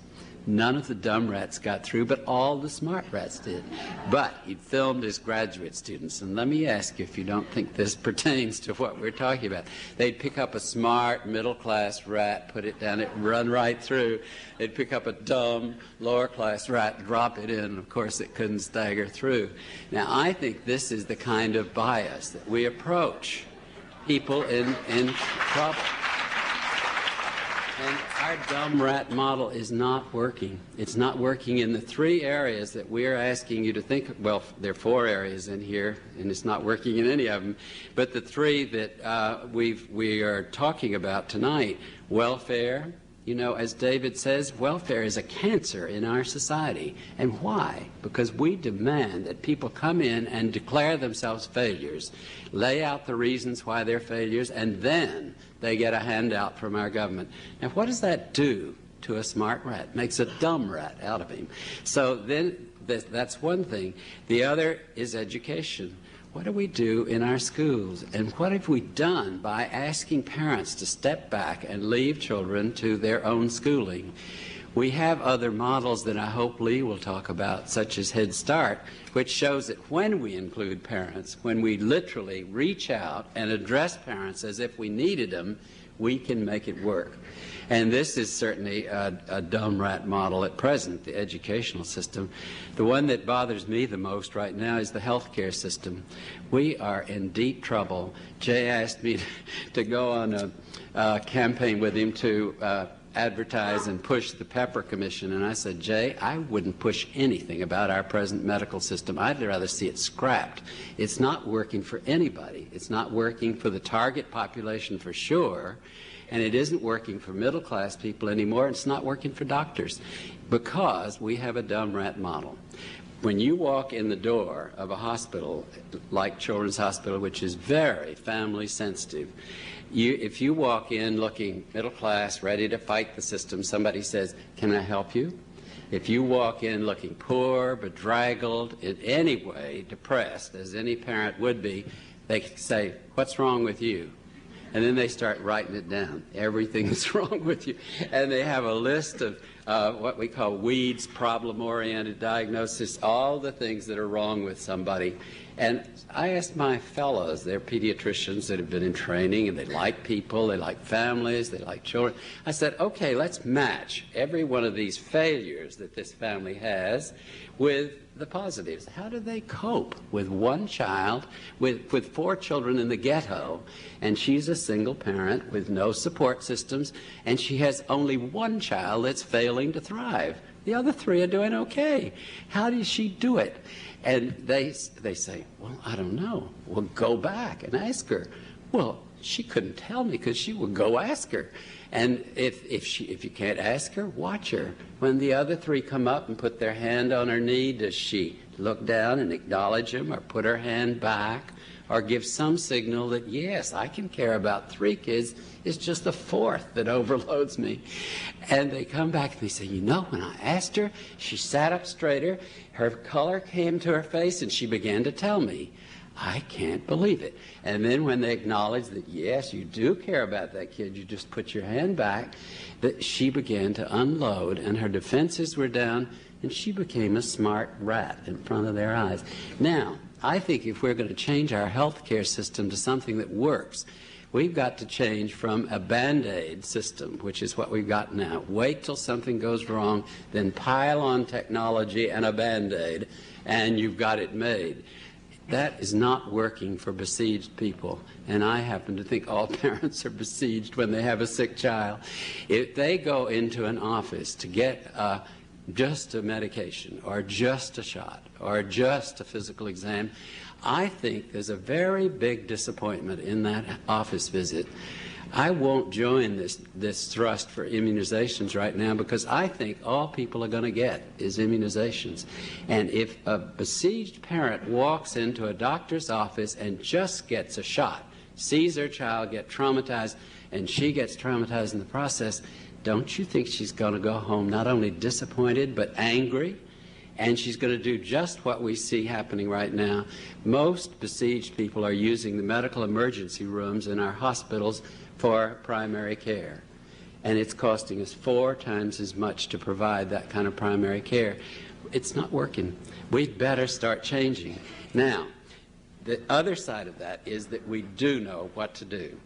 Speaker 3: None of the dumb rats got through, but all the smart rats did. But he filmed his graduate students. And let me ask you if you don't think this pertains to what we're talking about. They'd pick up a smart, middle-class rat, put it down, it'd run right through. They'd pick up a dumb, lower-class rat, drop it in, and of course it couldn't stagger through. Now, I think this is the kind of bias that we approach people in trouble. And our dumb rat model is not working. It's not working in the 3 areas that we're asking you to think of. Well, there are 4 areas in here, and it's not working in any of them. But the 3 that we are talking about tonight, welfare. You know, as David says, welfare is a cancer in our society. And why? Because we demand that people come in and declare themselves failures, lay out the reasons why they're failures, and then they get a handout from our government. Now, what does that do to a smart rat? It makes a dumb rat out of him. So then that's one thing. The other is education. What do we do in our schools? And what have we done by asking parents to step back and leave children to their own schooling? We have other models that I hope Lee will talk about, such as Head Start, which shows that when we include parents, when we literally reach out and address parents as if we needed them, we can make it work. And this is certainly a dumb rat model at present, the educational system. The one that bothers me the most right now is the healthcare system. We are in deep trouble. Jay asked me to go on a campaign with him to advertise and push the Pepper Commission, and I said, Jay, I wouldn't push anything about our present medical system. I'd rather see it scrapped. It's not working for anybody. It's not working for the target population for sure, and it isn't working for middle-class people anymore. It's not working for doctors because we have a dumb rat model. When you walk in the door of a hospital like Children's Hospital, which is very family sensitive, if you walk in looking middle class, ready to fight the system, somebody says, can I help you? If you walk in looking poor, bedraggled, in any way depressed, as any parent would be, they say, what's wrong with you? And then they start writing it down. Everything is wrong with you. And they have a list of what we call WEEDS, problem-oriented diagnosis, all the things that are wrong with somebody. And I asked my fellows, they're pediatricians that have been in training, and they like people, they like families, they like children. I said, okay, let's match every one of these failures that this family has with the positives. How do they cope with one child, with 4 children in the ghetto, and she's a single parent with no support systems, and she has only one child that's failing to thrive? The other 3 are doing okay. How does she do it? And they say, well, I don't know. Well, go back and ask her. Well, she couldn't tell me because she would go ask her. And if you can't ask her, watch her. When the other 3 come up and put their hand on her knee, does she look down and acknowledge them, or put her hand back, or give some signal that, yes, I can care about 3 kids. It's just the 4th that overloads me. And they come back and they say, you know, when I asked her, she sat up straighter, her color came to her face, and she began to tell me. I can't believe it. And then when they acknowledge that, yes, you do care about that kid, you just put your hand back, that she began to unload, and her defenses were down, and she became a smart rat in front of their eyes. Now, I think if we're going to change our health care system to something that works, we've got to change from a Band-Aid system, which is what we've got now. Wait till something goes wrong, then pile on technology and a Band-Aid, and you've got it made. That is not working for besieged people, and I happen to think all parents are besieged when they have a sick child. If they go into an office to get just a medication, or just a shot, or just a physical exam, I think there's a very big disappointment in that office visit. I won't join this thrust for immunizations right now, because I think all people are going to get is immunizations. And if a besieged parent walks into a doctor's office and just gets a shot, sees her child get traumatized, and she gets traumatized in the process, don't you think she's going to go home not only disappointed but angry? And she's going to do just what we see happening right now. Most besieged people are using the medical emergency rooms in our hospitals for primary care. And it's costing us 4 times as much to provide that kind of primary care. It's not working. We'd better start changing. Now, the other side of that is that we do know what to do.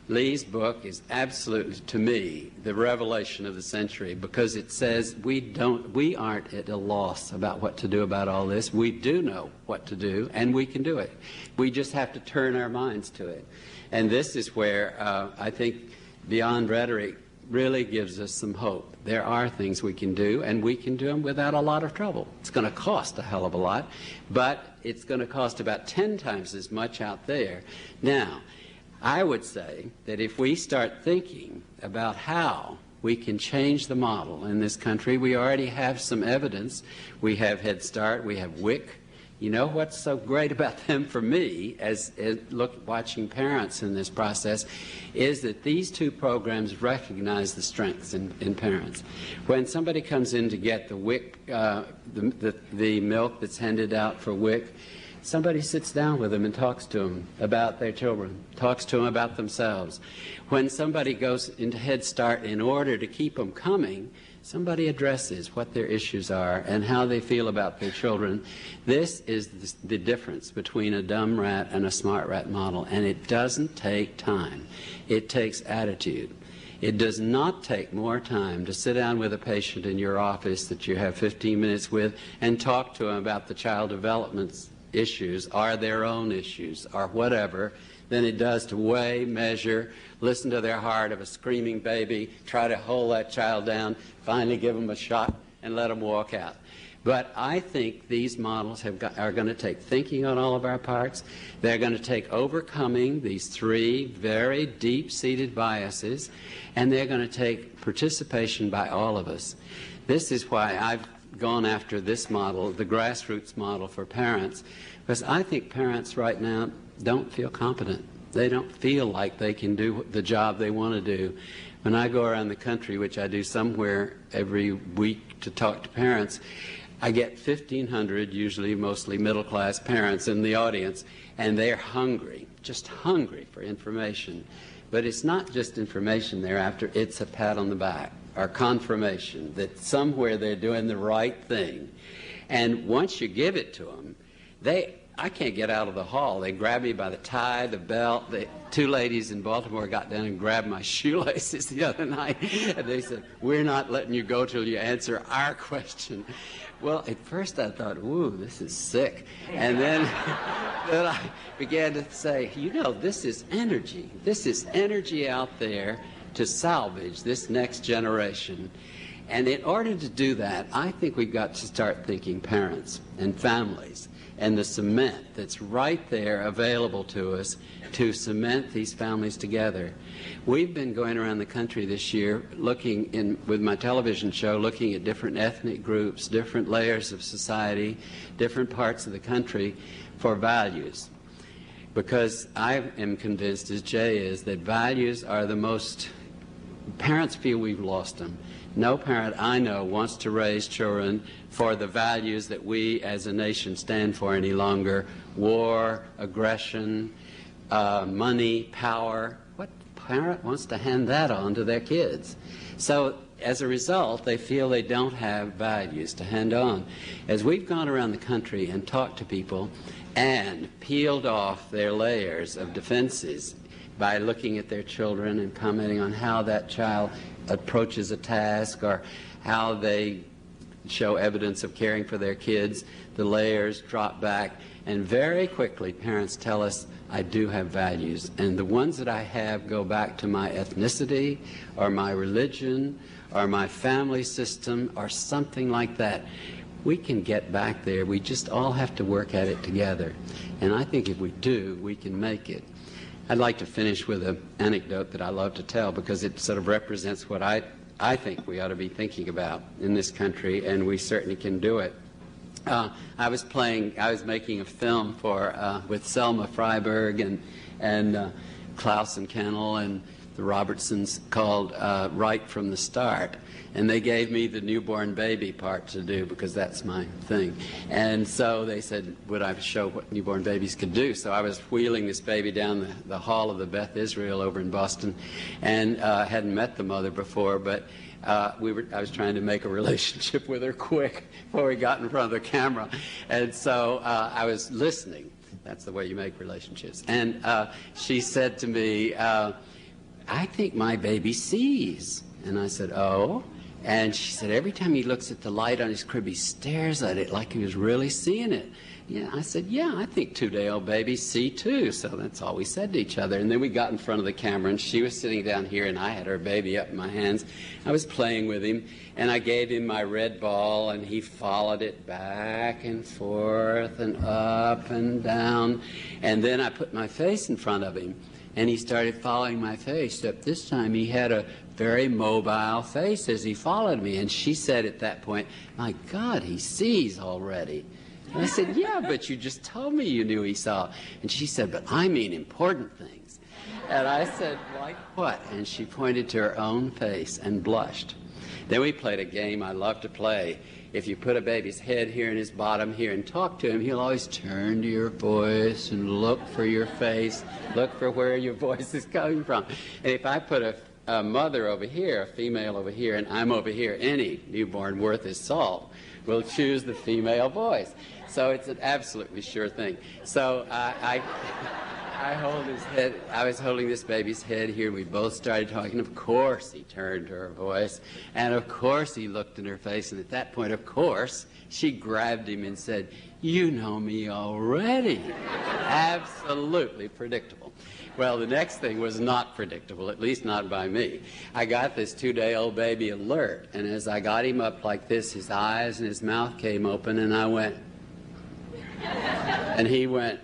Speaker 3: Lee's book is absolutely, to me, the revelation of the century, because it says we aren't at a loss about what to do about all this. We do know what to do, and we can do it. We just have to turn our minds to it. And this is where I think Beyond Rhetoric really gives us some hope. There are things we can do, and we can do them without a lot of trouble. It's going to cost a hell of a lot, but it's going to cost about 10 times as much out there. Now, I would say that if we start thinking about how we can change the model in this country, we already have some evidence. We have Head Start, we have WIC. You know what's so great about them for me, as watching parents in this process, is that these 2 programs recognize the strengths in parents. When somebody comes in to get the WIC, the milk that's handed out for WIC, somebody sits down with them and talks to them about their children, talks to them about themselves. When somebody goes into Head Start in order to keep them coming, somebody addresses what their issues are and how they feel about their children. This is the difference between a dumb rat and a smart rat model, and it doesn't take time. It takes attitude. It does not take more time to sit down with a patient in your office that you have 15 minutes with and talk to them about the child development issues or their own issues or whatever than it does to weigh, measure, listen to their heart of a screaming baby, try to hold that child down, finally give them a shot and let them walk out. But I think these models are going to take thinking on all of our parts. They're going to take overcoming these three very deep-seated biases, and they're going to take participation by all of us. This is why I've gone after this model, the grassroots model for parents, because I think parents right now don't feel competent. They don't feel like they can do the job they want to do. When I go around the country, which I do somewhere every week to talk to parents, I get 1,500, usually mostly middle-class parents in the audience, and they're hungry, just hungry for information. But it's not just information they're after, it's a pat on the back or confirmation that somewhere they're doing the right thing. And once you give it to them, I can't get out of the hall. They grab me by the tie, the belt. Two ladies in Baltimore got down and grabbed my shoelaces the other night, and they said, "We're not letting you go till you answer our question." Well, at first I thought, "Ooh, this is sick." And then I began to say, this is energy. This is energy out there to salvage this next generation. And in order to do that, I think we've got to start thinking parents and families and the cement that's right there available to us to cement these families together. We've been going around the country this year with my television show, looking at different ethnic groups, different layers of society, different parts of the country for values. Because I am convinced, as Jay is, that values are the most... Parents feel we've lost them. No parent I know wants to raise children for the values that we as a nation stand for any longer. War, aggression, money, power. What parent wants to hand that on to their kids? So as a result, they feel they don't have values to hand on. As we've gone around the country and talked to people and peeled off their layers of defenses by looking at their children and commenting on how that child approaches a task or how they show evidence of caring for their kids, the layers drop back, and very quickly parents tell us, I do have values, and the ones that I have go back to my ethnicity or my religion or my family system or something like that. We can get back there. We just all have to work at it together. And I think if we do, we can make it. I'd like to finish with an anecdote that I love to tell because it sort of represents what I think we ought to be thinking about in this country, and we certainly can do it. I was making a film with Selma Freiberg and Klaus and Kennel and the Robertsons called Right from the Start. And they gave me the newborn baby part to do because that's my thing. And so they said, would I show what newborn babies could do? So I was wheeling this baby down the hall of the Beth Israel over in Boston, and hadn't met the mother before, but I was trying to make a relationship with her quick before we got in front of the camera. And so I was listening. That's the way you make relationships. And she said to me, I think my baby sees. And I said, oh? And she said, every time he looks at the light on his crib, he stares at it like he was really seeing it. Yeah, I said, yeah, I think 2-day-old babies see too. So that's all we said to each other. And then we got in front of the camera, and she was sitting down here, and I had her baby up in my hands. I was playing with him, and I gave him my red ball, and he followed it back and forth and up and down. And then I put my face in front of him, and he started following my face, except this time he had a very mobile face as he followed me. And she said at that point, my God, he sees already. And I said, yeah, but you just told me you knew he saw. And she said, but I mean important things. And I said, like what? And she pointed to her own face and blushed. Then we played a game I love to play. If you put a baby's head here and his bottom here and talk to him, he'll always turn to your voice and look for your face, look for where your voice is coming from. And if I put a mother over here, a female over here, and I'm over here, any newborn worth his salt will choose the female voice. So it's an absolutely sure thing. So I hold his head. I was holding this baby's head here, and we both started talking. Of course, he turned to her voice, and of course, he looked in her face. And at that point, of course, she grabbed him and said, "You know me already." Absolutely predictable. Well, the next thing was not predictable, at least not by me. I got this 2-day-old baby alert, and as I got him up like this, his eyes and his mouth came open, and I went, and he went.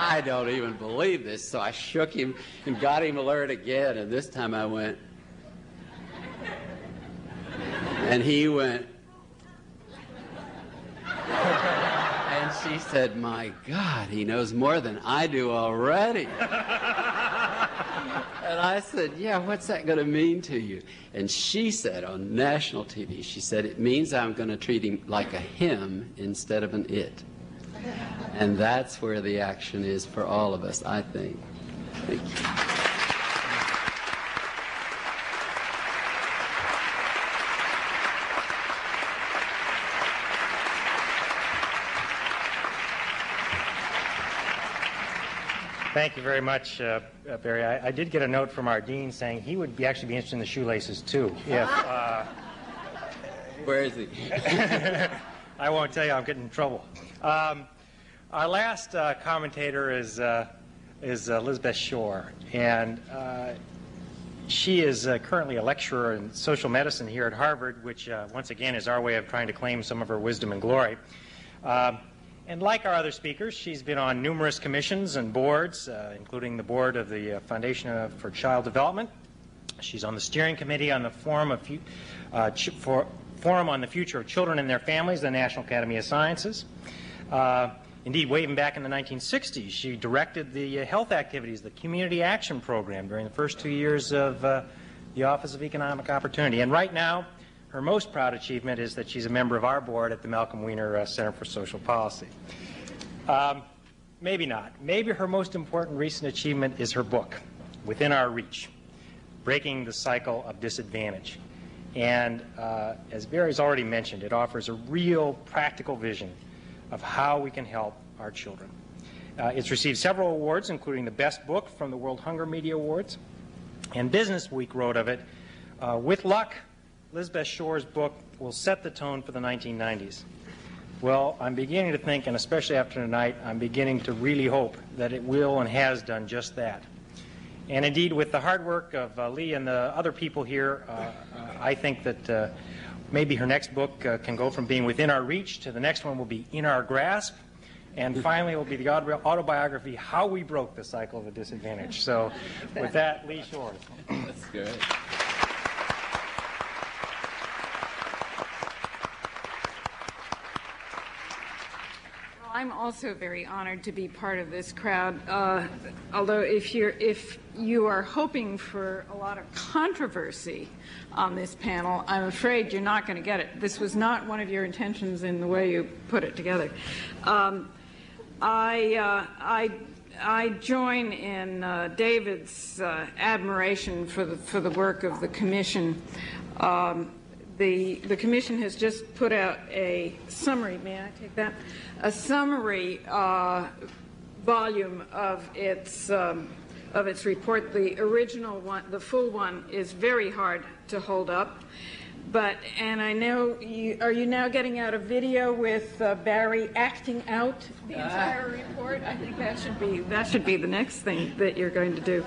Speaker 3: I don't even believe this. So I shook him and got him alert again, and this time I went, and he went, and she said, "My God, he knows more than I do already." And I said, "Yeah, what's that going to mean to you?" And she said on national TV, she said, "It means I'm going to treat him like a him instead of an it." And that's where the action is for all of us, I think. Thank you.
Speaker 1: Thank you very much, Barry. I did get a note from our dean saying he would actually be interested in the shoelaces, too. If,
Speaker 3: Where is he?
Speaker 1: I won't tell you, I'm getting in trouble. Our last commentator is Elizabeth Shore, and she is currently a lecturer in social medicine here at Harvard, which once again is our way of trying to claim some of her wisdom and glory. And like our other speakers, she's been on numerous commissions and boards, including the board of the Foundation for Child Development. She's on the steering committee on the Forum on the Future of Children and Their Families, the National Academy of Sciences. Indeed, way back in the 1960s, she directed the health activities, the Community Action Program, during the first 2 years of the Office of Economic Opportunity. And right now, her most proud achievement is that she's a member of our board at the Malcolm Weiner Center for Social Policy. Maybe not. Maybe her most important recent achievement is her book, Within Our Reach, Breaking the Cycle of Disadvantage. And as Barry's already mentioned, it offers a real practical vision of how we can help our children. It's received several awards, including the Best Book from the World Hunger Media Awards. And Business Week wrote of it, with luck, Elizabeth Shore's book will set the tone for the 1990s. Well, I'm beginning to think, and especially after tonight, I'm beginning to really hope that it will and has done just that. And indeed, with the hard work of Lee and the other people here, I think that maybe her next book can go from being within our reach to the next one will be in our grasp. And finally, it will be the autobiography, How We Broke the Cycle of the Disadvantage. So with that, Lee Shore.
Speaker 3: That's good.
Speaker 4: I'm also very honored to be part of this crowd, although if you are hoping for a lot of controversy on this panel, I'm afraid you're not going to get it. This was not one of your intentions in the way you put it together. I join in David's admiration for the work of the Commission. The Commission has just put out a summary, may I take that? A summary volume of its report. The original one, the full one, is very hard to hold up. And I know are you now getting out a video with Barry acting out the entire report? I think that should be the next thing that you're going to do.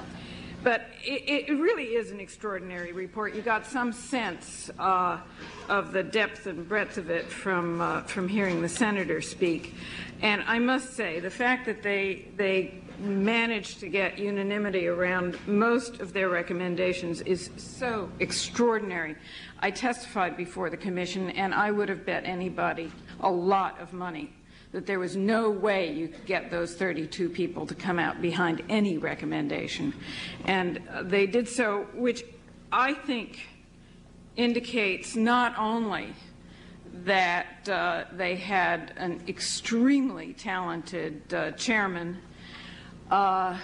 Speaker 4: But it really is an extraordinary report. You got some sense of the depth and breadth of it from hearing the senator speak. And I must say, the fact that they managed to get unanimity around most of their recommendations is so extraordinary. I testified before the Commission, and I would have bet anybody a lot of money that there was no way you could get those 32 people to come out behind any recommendation. And they did so, which I think indicates not only that they had an extremely talented chairman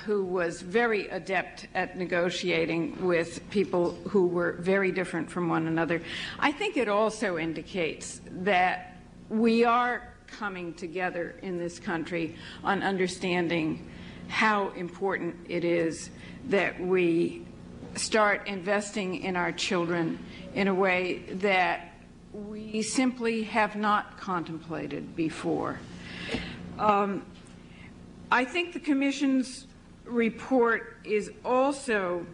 Speaker 4: who was very adept at negotiating with people who were very different from one another. I think it also indicates that we are coming together in this country on understanding how important it is that we start investing in our children in a way that we simply have not contemplated before. I think the Commission's report is also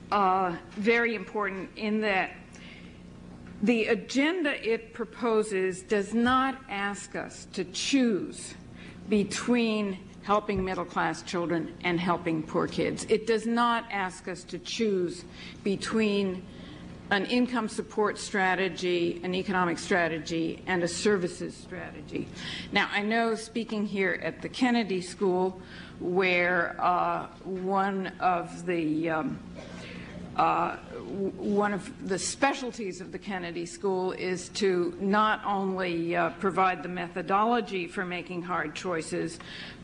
Speaker 4: very important in that the agenda it proposes does not ask us to choose between helping middle-class children and helping poor kids. It does not ask us to choose between an income support strategy, an economic strategy, and a services strategy. Now, I know, speaking here at the Kennedy School, where one of the specialties of the Kennedy School is to not only provide the methodology for making hard choices,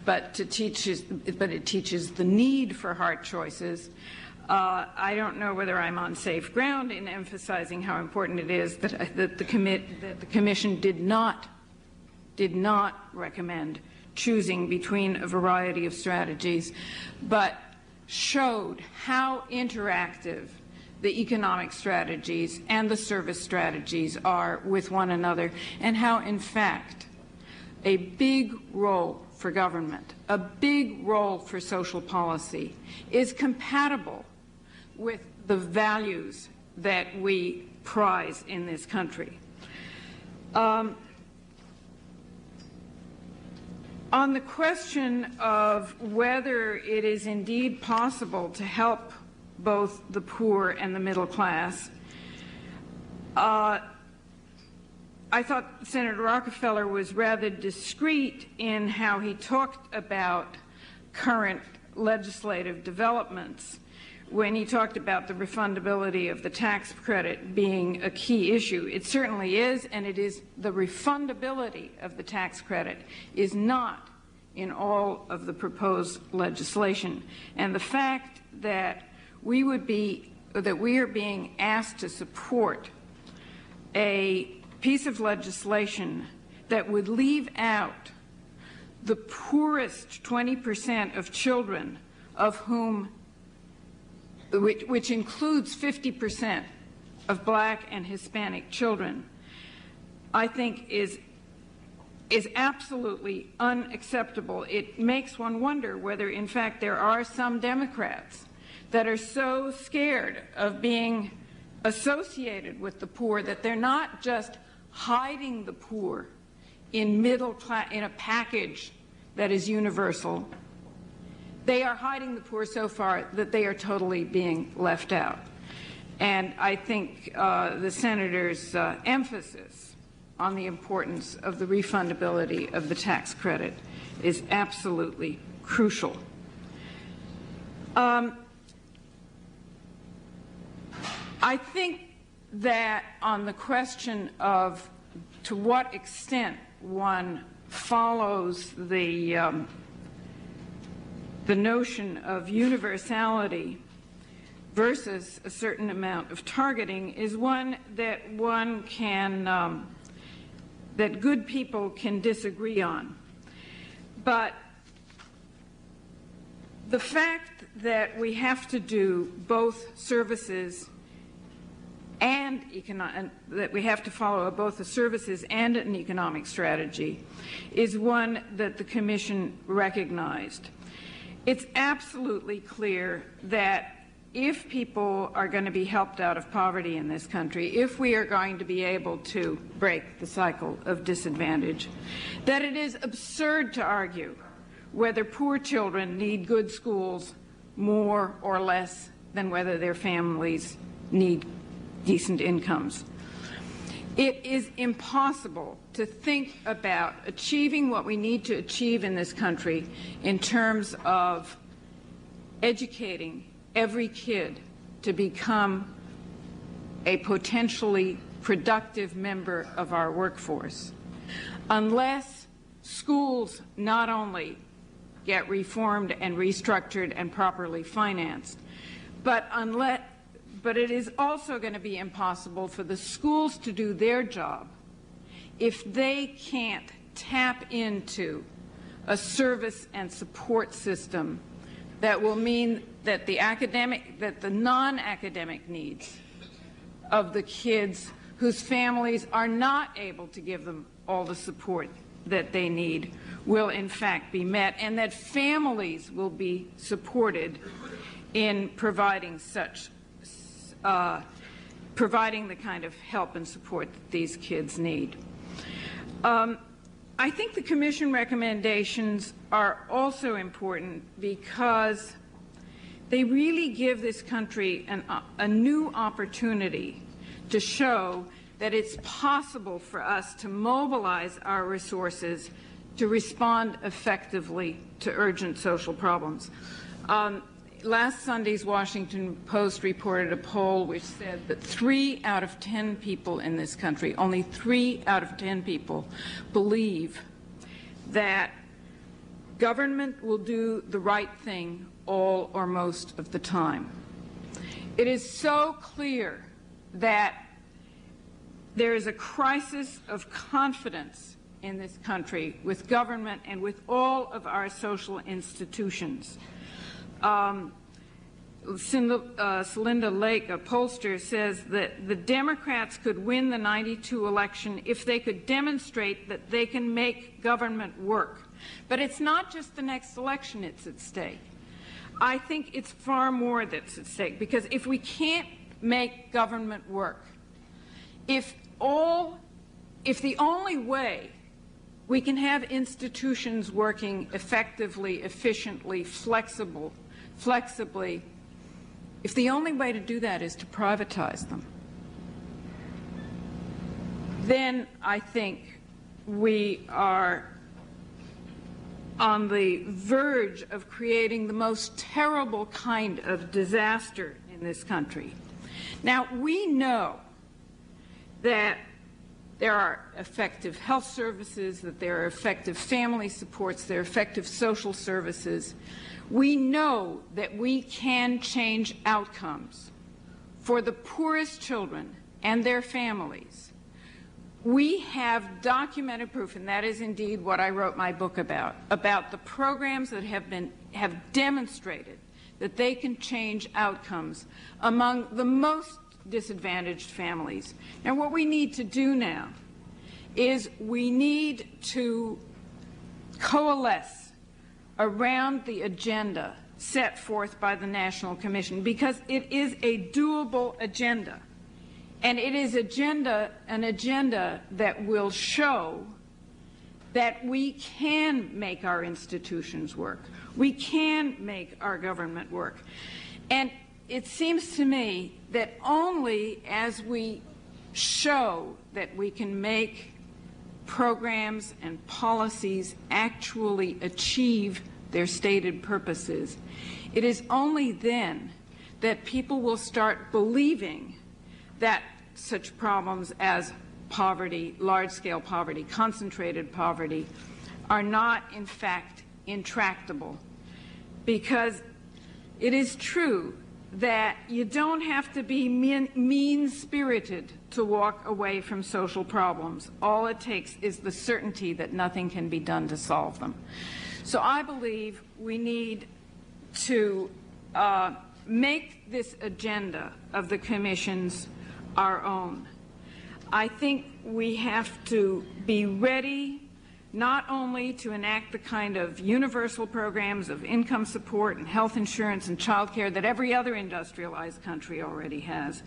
Speaker 4: but it teaches the need for hard choices. I don't know whether I'm on safe ground in emphasizing how important it is that the Commission did not recommend choosing between a variety of strategies, but showed how interactive the economic strategies and the service strategies are with one another, and how, in fact, a big role for government, a big role for social policy is compatible with the values that we prize in this country. On the question of whether it is indeed possible to help both the poor and the middle class, I thought Senator Rockefeller was rather discreet in how he talked about current legislative developments when he talked about the refundability of the tax credit being a key issue. It certainly is, and it is the refundability of the tax credit is not in all of the proposed legislation. And the fact that we are being asked to support a piece of legislation that would leave out the poorest 20% of children, of whom, which includes 50% of Black and Hispanic children, I think is absolutely unacceptable. It makes one wonder whether, in fact, there are some Democrats that are so scared of being associated with the poor that they're not just hiding the poor in middle class, in a package that is universal. They are hiding the poor so far that they are totally being left out. And I think the Senator's emphasis on the importance of the refundability of the tax credit is absolutely crucial. I think that on the question of to what extent one follows the notion of universality versus a certain amount of targeting is one that that good people can disagree on. But the fact that we have to do both services and that we have to follow both the services and an economic strategy is one that the Commission recognized. It's absolutely clear that if people are going to be helped out of poverty in this country, if we are going to be able to break the cycle of disadvantage, that it is absurd to argue whether poor children need good schools more or less than whether their families need decent incomes. It is impossible to think about achieving what we need to achieve in this country in terms of educating every kid to become a potentially productive member of our workforce unless schools not only get reformed and restructured and properly financed, but it is also going to be impossible for the schools to do their job if they can't tap into a service and support system that will mean that the non-academic needs of the kids whose families are not able to give them all the support that they need will in fact be met, and that families will be supported in providing providing the kind of help and support that these kids need. I think the Commission recommendations are also important because they really give this country a new opportunity to show that it's possible for us to mobilize our resources to respond effectively to urgent social problems. Last Sunday's Washington Post reported a poll which said that 3 out of 10 people in this country, only 3 out of 10 people, believe that government will do the right thing all or most of the time. It is so clear that there is a crisis of confidence in this country with government and with all of our social institutions. Celinda Lake, a pollster, says that the Democrats could win the '92 election if they could demonstrate that they can make government work. But it's not just the next election that's at stake. I think it's far more that's at stake, because if we can't make government work, if the only way we can have institutions working effectively, efficiently, flexibly, if the only way to do that is to privatize them, then I think we are on the verge of creating the most terrible kind of disaster in this country. Now, we know that there are effective health services, that there are effective family supports, there are effective social services. We know that we can change outcomes for the poorest children and their families. We have documented proof, and that is indeed what I wrote my book about the programs that have demonstrated that they can change outcomes among the most disadvantaged families. Now, what we need to do now is we need to coalesce around the agenda set forth by the National Commission, because it is a doable agenda. And it is an agenda that will show that we can make our institutions work. We can make our government work. And it seems to me that only as we show that we can make programs and policies actually achieve their stated purposes, it is only then that people will start believing that such problems as poverty, large-scale poverty, concentrated poverty, are not, in fact, intractable. Because it is true that you don't have to be mean-spirited to walk away from social problems. All it takes is the certainty that nothing can be done to solve them. So I believe we need to make this agenda of the Commission's our own. I think we have to be ready not only to enact the kind of universal programs of income support and health insurance and child care that every other industrialized country already has.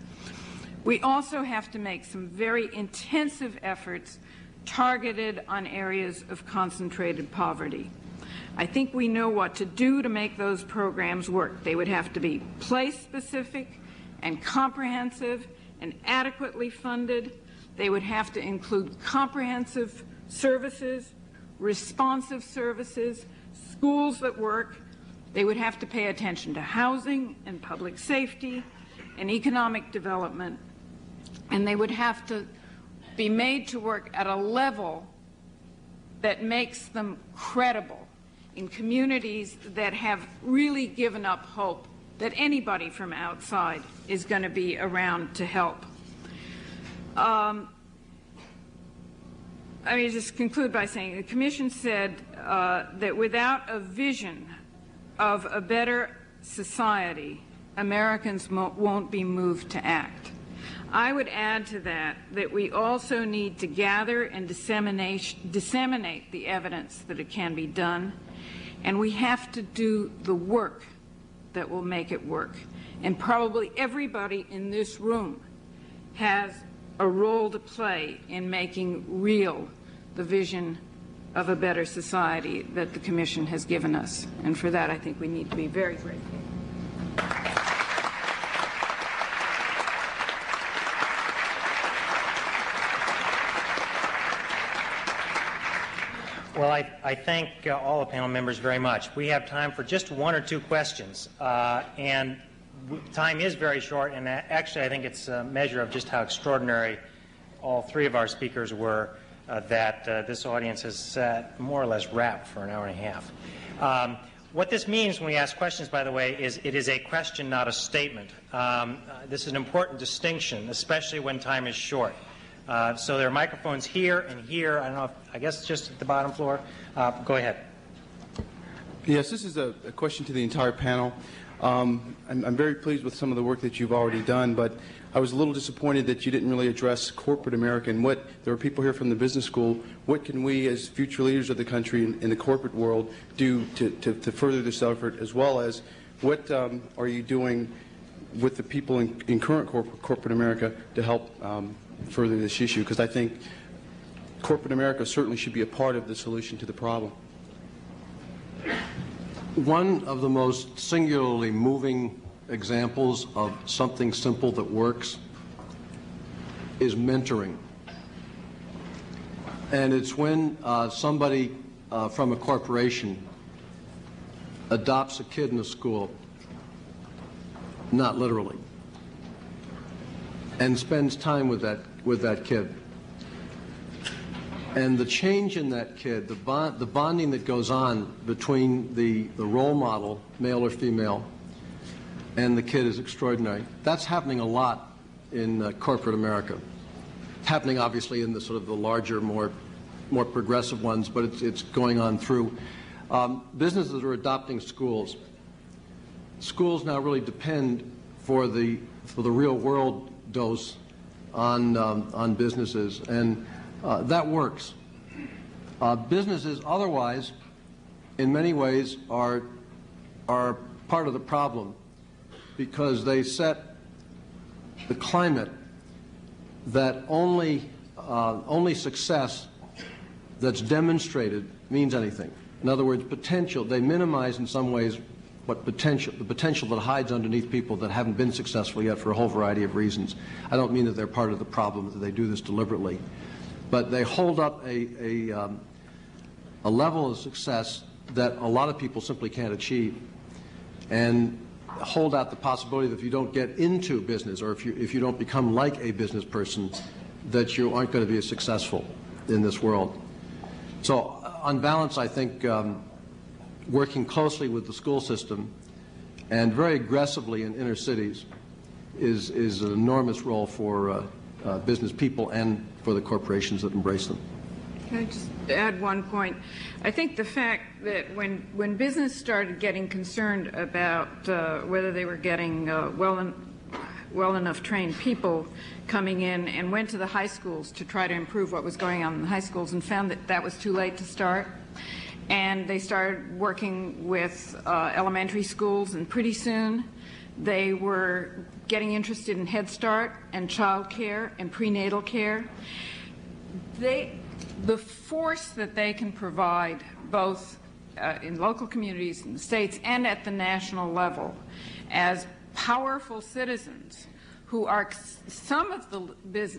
Speaker 4: We also have to make some very intensive efforts targeted on areas of concentrated poverty. I think we know what to do to make those programs work. They would have to be place-specific and comprehensive and adequately funded. They would have to include comprehensive services, responsive services, schools that work. They would have to pay attention to housing and public safety and economic development. And they would have to be made to work at a level that makes them credible in communities that have really given up hope that anybody from outside is going to be around to help. I mean, just conclude by saying the Commission said that without a vision of a better society, Americans won't be moved to act. I would add to that that we also need to gather and disseminate the evidence that it can be done, and we have to do the work that will make it work. And probably everybody in this room has a role to play in making real the vision of a better society that the Commission has given us. And for that, I think we need to be very grateful.
Speaker 1: Well, I thank all the panel members very much. We have time for just one or two questions, and time is very short, and actually I think it's a measure of just how extraordinary all three of our speakers were, that this audience has sat more or less wrapped for an hour and a half. What this means when we ask questions, by the way, is it is a question, not a statement. This is an important distinction, especially when time is short. So there are microphones here and here. I don't know I guess just at the bottom floor. Go ahead.
Speaker 5: Yes, this is a question to the entire panel. I'm very pleased with some of the work that you've already done, but I was a little disappointed that you didn't really address corporate America and what there are people here from the business school. What can we, as future leaders of the country in the corporate world, do to further this effort, as well as what are you doing with the people in current corporate America to help further this issue? Because I think corporate America certainly should be a part of the solution to the problem.
Speaker 2: One of the most singularly moving examples of something simple that works is mentoring. And it's when somebody from a corporation adopts a kid in a school, not literally, and spends time with that kid. And the change in that kid, the bonding that goes on between the role model, male or female, and the kid is extraordinary. That's happening a lot in corporate America. It's happening obviously in the sort of the larger, more progressive ones, but it's going on through. Businesses are adopting schools. Schools now really depend for the real world dose on businesses, and that works. Businesses otherwise, in many ways, are part of the problem, because they set the climate that only success that's demonstrated means anything. In other words, potential. They minimize in some ways the potential that hides underneath people that haven't been successful yet for a whole variety of reasons. I don't mean that they're part of the problem, that they do this deliberately, but they hold up a level of success that a lot of people simply can't achieve, and hold out the possibility that if you don't get into business, or if you don't become like a business person, that you aren't going to be as successful in this world. So on balance, I think working closely with the school system and very aggressively in inner cities is an enormous role for business people and for the corporations that embrace them.
Speaker 4: Can I just add one point? I think the fact that when business started getting concerned about whether they were getting well enough trained people coming in, and went to the high schools to try to improve what was going on in the high schools, and found that that was too late to start, and they started working with elementary schools, and pretty soon they were getting interested in Head Start and child care and prenatal care. The force that they can provide, both in local communities, in the states, and at the national level, as powerful citizens who are, some of the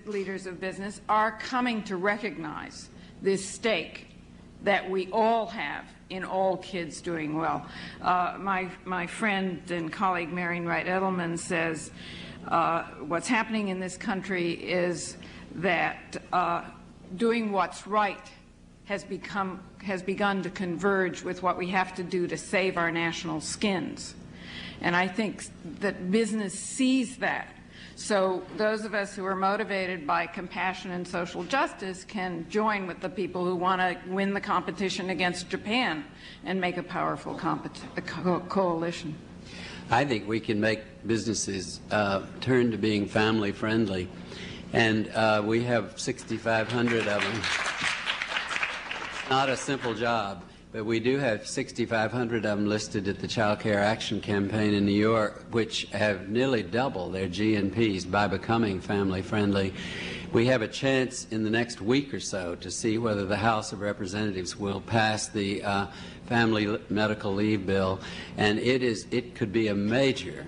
Speaker 4: leaders of business are coming to recognize this stake that we all have in all kids doing well. My friend and colleague Marian Wright Edelman says what's happening in this country is that doing what's right has begun to converge with what we have to do to save our national skins. And I think that business sees that So those of us who are motivated by compassion and social justice can join with the people who want to win the competition against Japan and make a powerful coalition.
Speaker 3: I think we can make businesses turn to being family friendly, and we have 6,500 of them. Not a simple job, but we do have 6,500 of them listed at the Child Care Action Campaign in New York, which have nearly doubled their GNPs by becoming family friendly. We have a chance in the next week or so to see whether the House of Representatives will pass the Family Medical Leave Bill, and it could be a major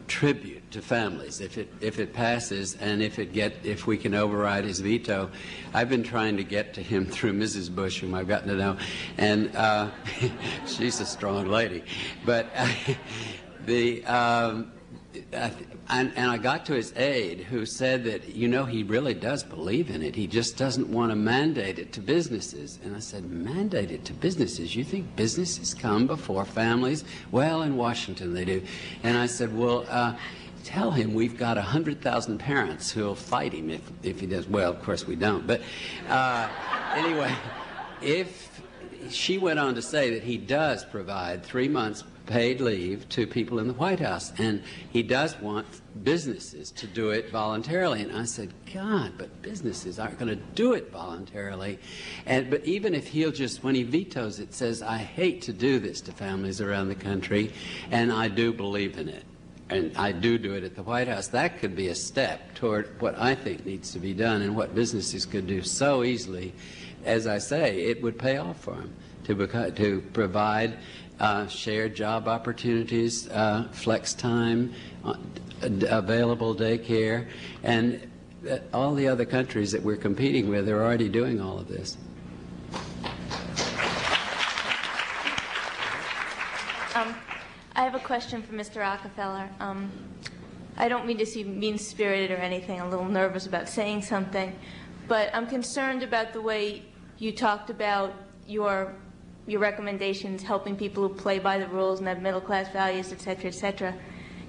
Speaker 3: tribute to families if it passes, and if we can override his veto. I've been trying to get to him through Mrs. Bush, whom I've gotten to know, and she's a strong lady. But and I got to his aide, who said that, he really does believe in it. He just doesn't want to mandate it to businesses. And I said, mandate it to businesses? You think businesses come before families? Well, in Washington they do. And I said, well, tell him we've got 100,000 parents who will fight him if he does. Well, of course we don't. But anyway, she went on to say that he does provide 3 months paid leave to people in the White House, and he does want businesses to do it voluntarily. And I said, God, but businesses aren't going to do it voluntarily. But even if he'll just, when he vetoes it, says, I hate to do this to families around the country, and I do believe in it, and I do it at the White House, that could be a step toward what I think needs to be done and what businesses could do so easily. As I say, it would pay off for them to provide shared job opportunities, flex time, available daycare, and all the other countries that we're competing with are already doing all of this.
Speaker 6: I have a question for Mr. Rockefeller. I don't mean to seem mean-spirited or anything. I'm a little nervous about saying something, but I'm concerned about the way you talked about your recommendations helping people who play by the rules and have middle-class values, et cetera,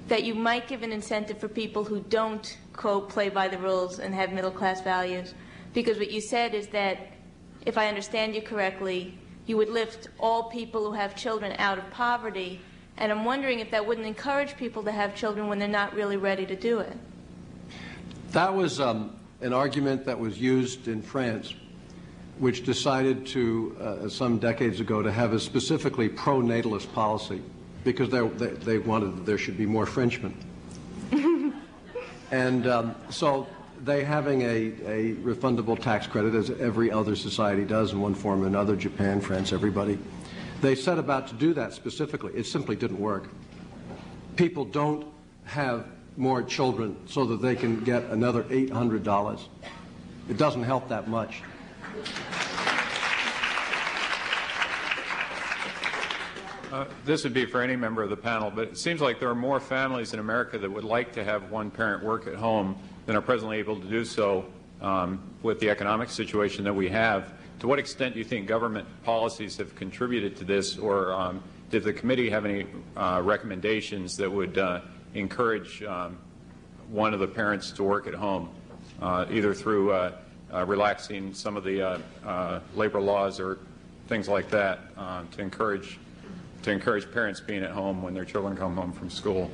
Speaker 6: that you might give an incentive for people who don't, quote, play by the rules and have middle-class values. Because what you said is that, if I understand you correctly, you would lift all people who have children out of poverty, and I'm wondering if that wouldn't encourage people to have children when they're not really ready to do it.
Speaker 2: That was an argument that was used in France, which decided to, some decades ago, to have a specifically pro-natalist policy because they wanted that there should be more Frenchmen. And so they having a refundable tax credit, as every other society does in one form or another, Japan, France, everybody, they set about to do that specifically. It simply didn't work. People don't have more children so that they can get another $800. It doesn't help that much.
Speaker 7: This would be for any member of the panel, but it seems like there are more families in America that would like to have one parent work at home than are presently able to do so with the economic situation that we have. To what extent do you think government policies have contributed to this, or did the committee have any recommendations that would encourage one of the parents to work at home, either through relaxing some of the labor laws or things like that, to encourage parents being at home when their children come home from school?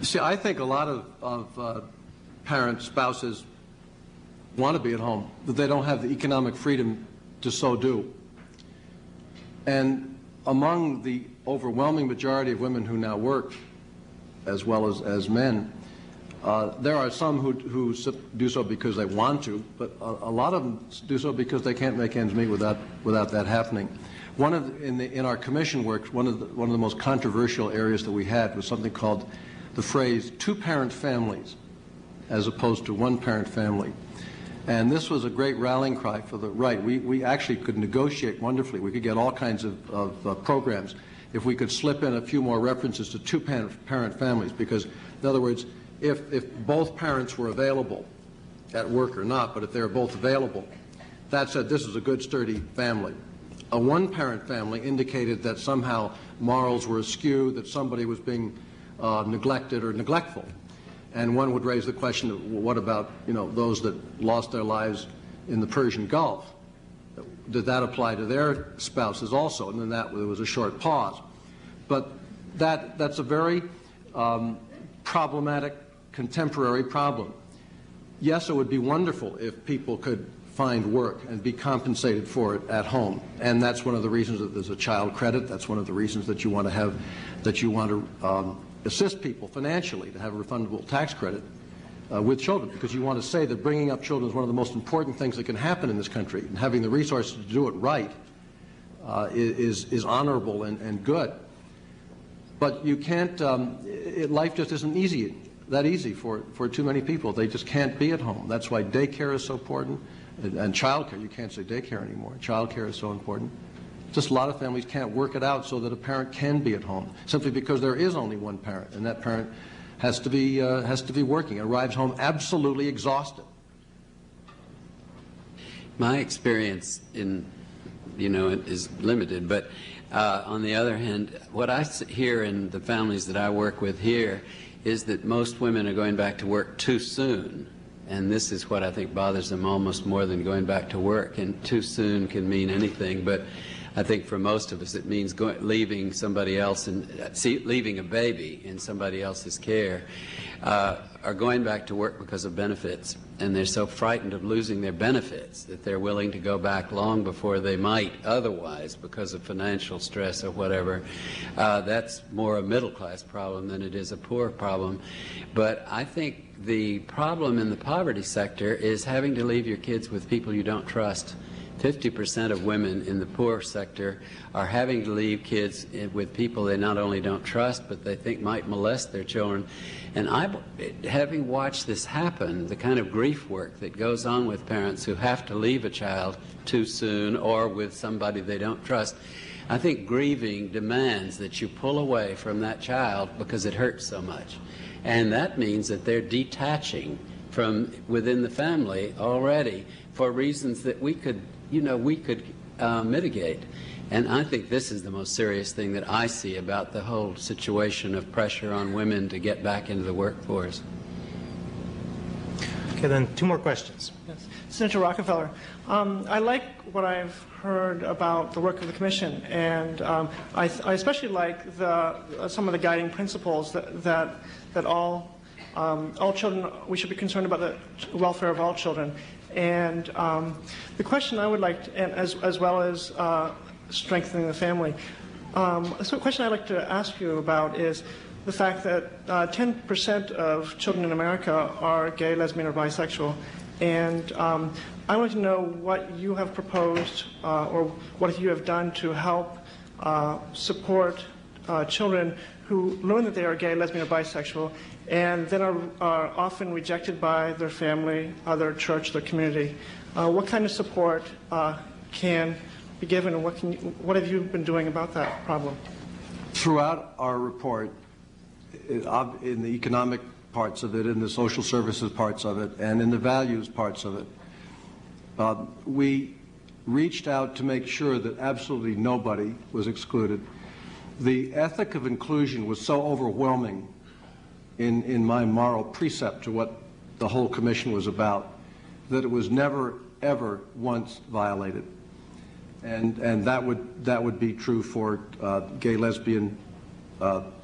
Speaker 2: See, I think a lot of parents, spouses, want to be at home, but they don't have the economic freedom to so do. And among the overwhelming majority of women who now work, as well as men, there are some who do so because they want to, but a lot of them do so because they can't make ends meet without that happening. In our commission work, one of the most controversial areas that we had was something called the phrase two-parent families, as opposed to one-parent family. And this was a great rallying cry for the right. We actually could negotiate wonderfully. We could get all kinds of programs if we could slip in a few more references to two-parent families, because, in other words, if both parents were available at work or not, but if they were both available, that said this is a good, sturdy family. A one-parent family indicated that somehow morals were askew, that somebody was being neglected or neglectful. And one would raise the question of, well, what about, those that lost their lives in the Persian Gulf? Did that apply to their spouses also? And then there was a short pause. But that's a very problematic contemporary problem. Yes, it would be wonderful if people could find work and be compensated for it at home. And that's one of the reasons that there's a child credit. That's one of the reasons that you want to assist people financially, to have a refundable tax credit with children, because you want to say that bringing up children is one of the most important things that can happen in this country, and having the resources to do it right is honorable and good. But you can't, life just isn't that easy for too many people. They just can't be at home. That's why daycare is so important, and childcare. You can't say daycare anymore. Childcare is so important. Just a lot of families can't work it out so that a parent can be at home, simply because there is only one parent, and that parent has to be working. It arrives home absolutely exhausted.
Speaker 3: My experience is limited, but on the other hand, what I hear in the families that I work with here is that most women are going back to work too soon. And this is what I think bothers them almost more than going back to work. And too soon can mean anything, but I think for most of us it means leaving somebody else and leaving a baby in somebody else's care, are going back to work because of benefits, and they're so frightened of losing their benefits that they're willing to go back long before they might otherwise because of financial stress or whatever. That's more a middle-class problem than it is a poor problem. But I think the problem in the poverty sector is having to leave your kids with people you don't trust. 50% of women in the poor sector are having to leave kids with people they not only don't trust, but they think might molest their children. And having watched this happen, the kind of grief work that goes on with parents who have to leave a child too soon or with somebody they don't trust, I think grieving demands that you pull away from that child because it hurts so much. And that means that they're detaching from within the family already for reasons that we could mitigate. And I think this is the most serious thing that I see about the whole situation of pressure on women to get back into the workforce.
Speaker 1: Okay, then 2 more questions.
Speaker 8: Yes. Senator Rockefeller, I like what I've heard about the work of the Commission, and I especially like some of the guiding principles that all children, we should be concerned about the welfare of all children. And the question I would like to, and as well as strengthening the family, so the question I'd like to ask you about is the fact that 10% of children in America are gay, lesbian, or bisexual. And I want to know what you have proposed or what you have done to help support children who learn that they are gay, lesbian, or bisexual, and then are often rejected by their family, their church, their community. What kind of support can be given, and what have you been doing about that problem?
Speaker 2: Throughout our report, in the economic parts of it, in the social services parts of it, and in the values parts of it, we reached out to make sure that absolutely nobody was excluded. The ethic of inclusion was so overwhelming in my moral precept to what the whole commission was about that it was never, ever once violated. And that would be true for gay, lesbian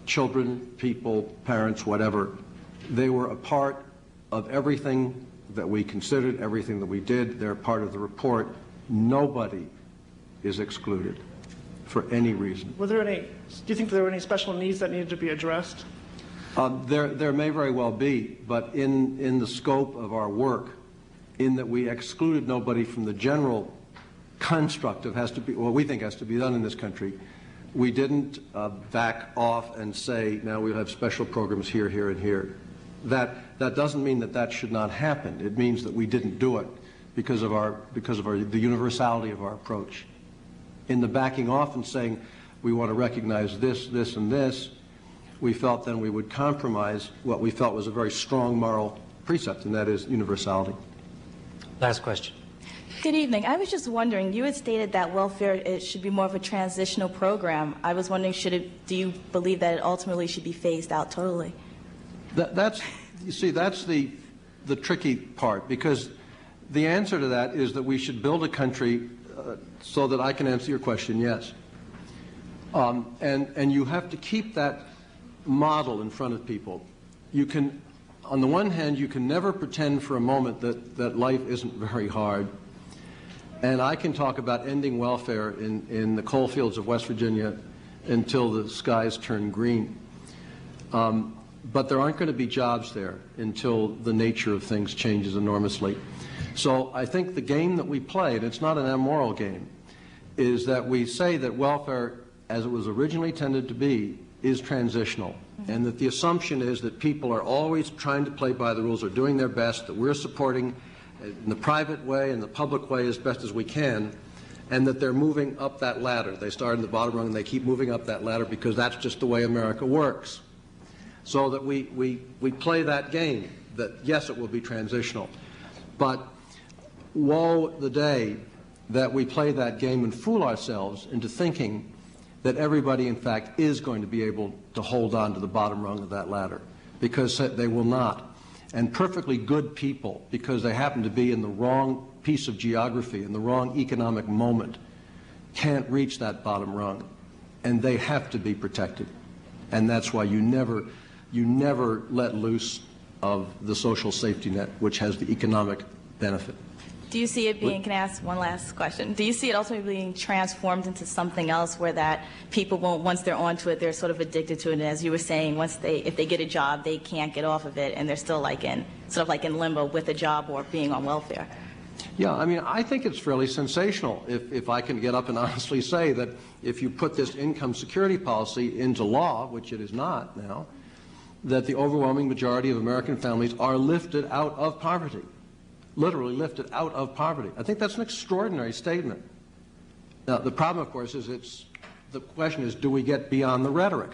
Speaker 2: children, people, parents, whatever. They were a part of everything that we considered, everything that we did. They're part of the report. Nobody is excluded for any reason.
Speaker 8: Do you think there were any special needs that needed to be addressed?
Speaker 2: There may very well be, but in the scope of our work, in that we excluded nobody from the general construct of what we think has to be done in this country, we didn't back off and say, now we'll have special programs here, here, and here. That doesn't mean that should not happen. It means that we didn't do it because of the universality of our approach. In the backing off and saying we want to recognize this, this, and this, we felt then we would compromise what we felt was a very strong moral precept, and that is universality.
Speaker 1: Last question.
Speaker 9: Good evening. I was just wondering, you had stated that welfare should be more of a transitional program. I was wondering, do you believe that it ultimately should be phased out totally?
Speaker 2: That's you see, that's the tricky part, because the answer to that is that we should build a country so that I can answer your question, yes. And you have to keep that model in front of people. You can, on the one hand, you can never pretend for a moment that life isn't very hard. And I can talk about ending welfare in the coal fields of West Virginia until the skies turn green. But there aren't going to be jobs there until the nature of things changes enormously. So I think the game that we play, and it's not an amoral game, is that we say that welfare, as it was originally intended to be, is transitional. And that the assumption is that people are always trying to play by the rules, are doing their best, that we're supporting in the private way and the public way as best as we can, and that they're moving up that ladder. They start in the bottom rung and they keep moving up that ladder because that's just the way America works. So that we play that game, that yes, it will be transitional. But woe the day that we play that game and fool ourselves into thinking that everybody, in fact, is going to be able to hold on to the bottom rung of that ladder, because they will not. And perfectly good people, because they happen to be in the wrong piece of geography, in the wrong economic moment, can't reach that bottom rung, and they have to be protected. And that's why you never let loose of the social safety net, which has the economic benefit.
Speaker 9: Do you see it being, can I ask one last question? Do you see it ultimately being transformed into something else where that people won't, once they're onto it, they're sort of addicted to it, and as you were saying, if they get a job, they can't get off of it, and they're still like in limbo with a job or being on welfare?
Speaker 2: Yeah, I mean, I think it's fairly sensational if I can get up and honestly say that if you put this income security policy into law, which it is not now, that the overwhelming majority of American families are lifted out of poverty. Literally lifted out of poverty. I think that's an extraordinary statement. Now, the problem, of course, is the question is, do we get beyond the rhetoric?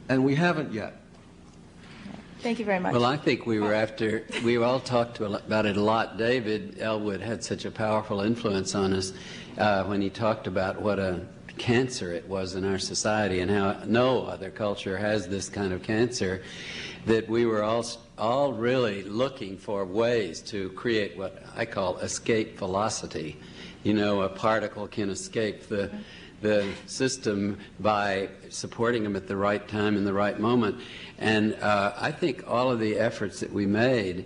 Speaker 2: And we haven't yet.
Speaker 9: Thank you very much.
Speaker 3: Well, I think we all talked about it a lot. David Elwood had such a powerful influence on us when he talked about what a cancer it was in our society and how no other culture has this kind of cancer, that we were all really looking for ways to create what I call escape velocity. You know, a particle can escape the system by supporting them at the right time in the right moment. And I think all of the efforts that we made,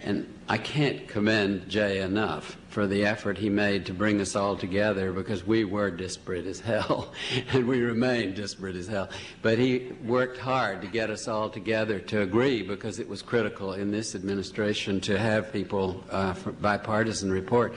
Speaker 3: and I can't commend Jay enough for the effort he made to bring us all together, because we were disparate as hell, and we remain disparate as hell. But he worked hard to get us all together to agree, because it was critical in this administration to have people bipartisan report.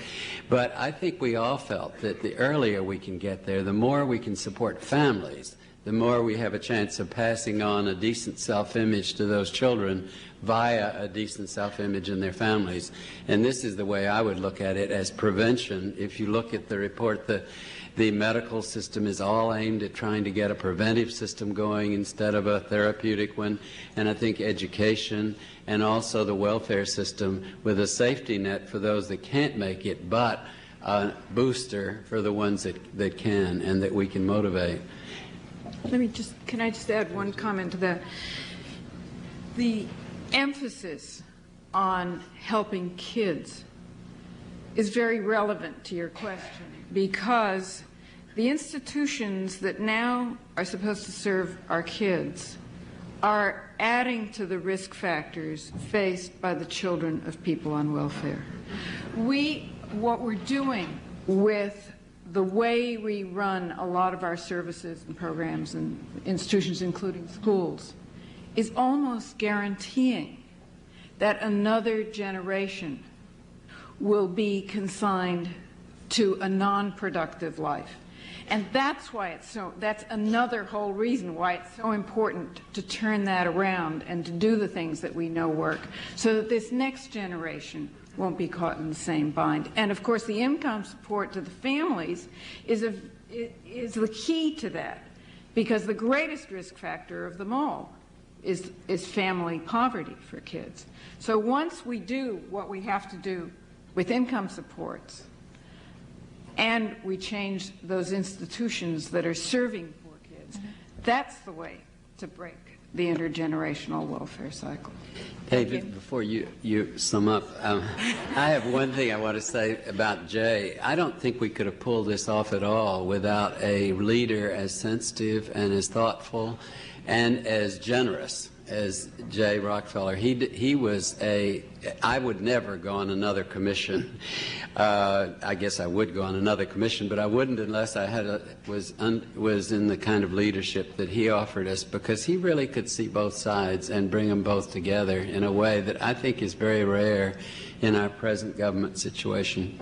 Speaker 3: But I think we all felt that the earlier we can get there, the more we can support families, the more we have a chance of passing on a decent self-image to those children via a decent self-image in their families. And this is the way I would look at it, as prevention. If you look at the report, the medical system is all aimed at trying to get a preventive system going instead of a therapeutic one. And I think education and also the welfare system with a safety net for those that can't make it, but a booster for the ones that can and that we can motivate.
Speaker 4: Can I just add one comment to that? The emphasis on helping kids is very relevant to your question, because the institutions that now are supposed to serve our kids are adding to the risk factors faced by the children of people on welfare. What we're doing with the way we run a lot of our services and programs and institutions, including schools, is almost guaranteeing that another generation will be consigned to a non-productive life. And that's why that's another whole reason why it's so important to turn that around and to do the things that we know work, so that this next generation won't be caught in the same bind. And of course, the income support to the families is the key to that, because the greatest risk factor of them all is family poverty for kids. So once we do what we have to do with income supports, and we change those institutions that are serving poor kids, that's the way to break the intergenerational welfare cycle.
Speaker 3: David, before you sum up, I have one thing I want to say about Jay. I don't think we could have pulled this off at all without a leader as sensitive and as thoughtful and as generous as Jay Rockefeller. He was I would never go on another commission. I guess I would go on another commission, but I wouldn't unless I was in the kind of leadership that he offered us, because he really could see both sides and bring them both together in a way that I think is very rare in our present government situation.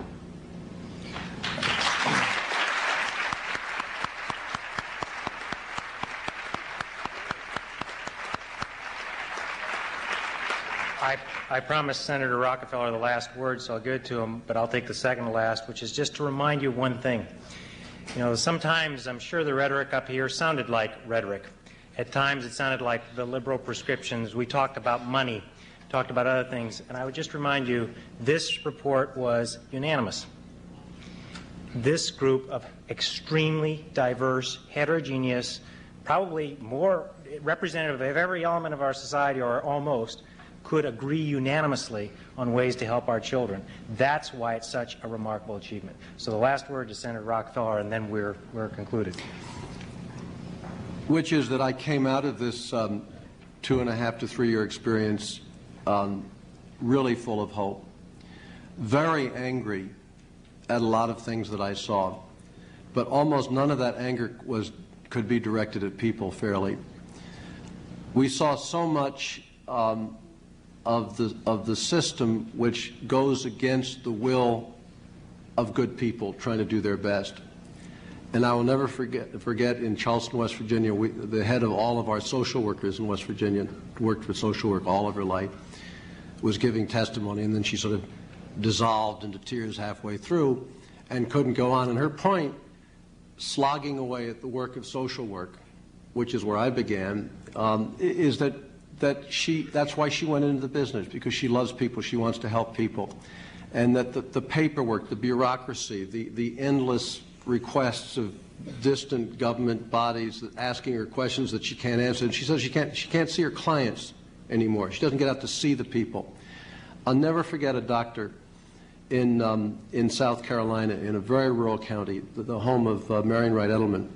Speaker 1: I promised Senator Rockefeller the last word, so I'll give it to him, but I'll take the second to last, which is just to remind you of one thing. You know, sometimes I'm sure the rhetoric up here sounded like rhetoric. At times it sounded like the liberal prescriptions. We talked about money, talked about other things, and I would just remind you, this report was unanimous. This group of extremely diverse, heterogeneous, probably more representative of every element of our society, or almost, could agree unanimously on ways to help our children. That's why it's such a remarkable achievement. So the last word to Senator Rockefeller, and then we're concluded.
Speaker 2: Which is that I came out of this 2.5 to 3 year experience really full of hope, very angry at a lot of things that I saw, but almost none of that anger could be directed at people fairly. We saw so much of the system which goes against the will of good people trying to do their best. And I will never forget in Charleston, West Virginia, the head of all of our social workers in West Virginia, worked for social work all of her life, was giving testimony, and then she sort of dissolved into tears halfway through and couldn't go on. And her point, slogging away at the work of social work, which is where I began, is that's why she went into the business, because she loves people, she wants to help people. And that the paperwork, the bureaucracy, the endless requests of distant government bodies asking her questions that she can't answer. And she says she can't see her clients anymore. She doesn't get out to see the people. I'll never forget a doctor in South Carolina, in a very rural county, the home of Marion Wright Edelman.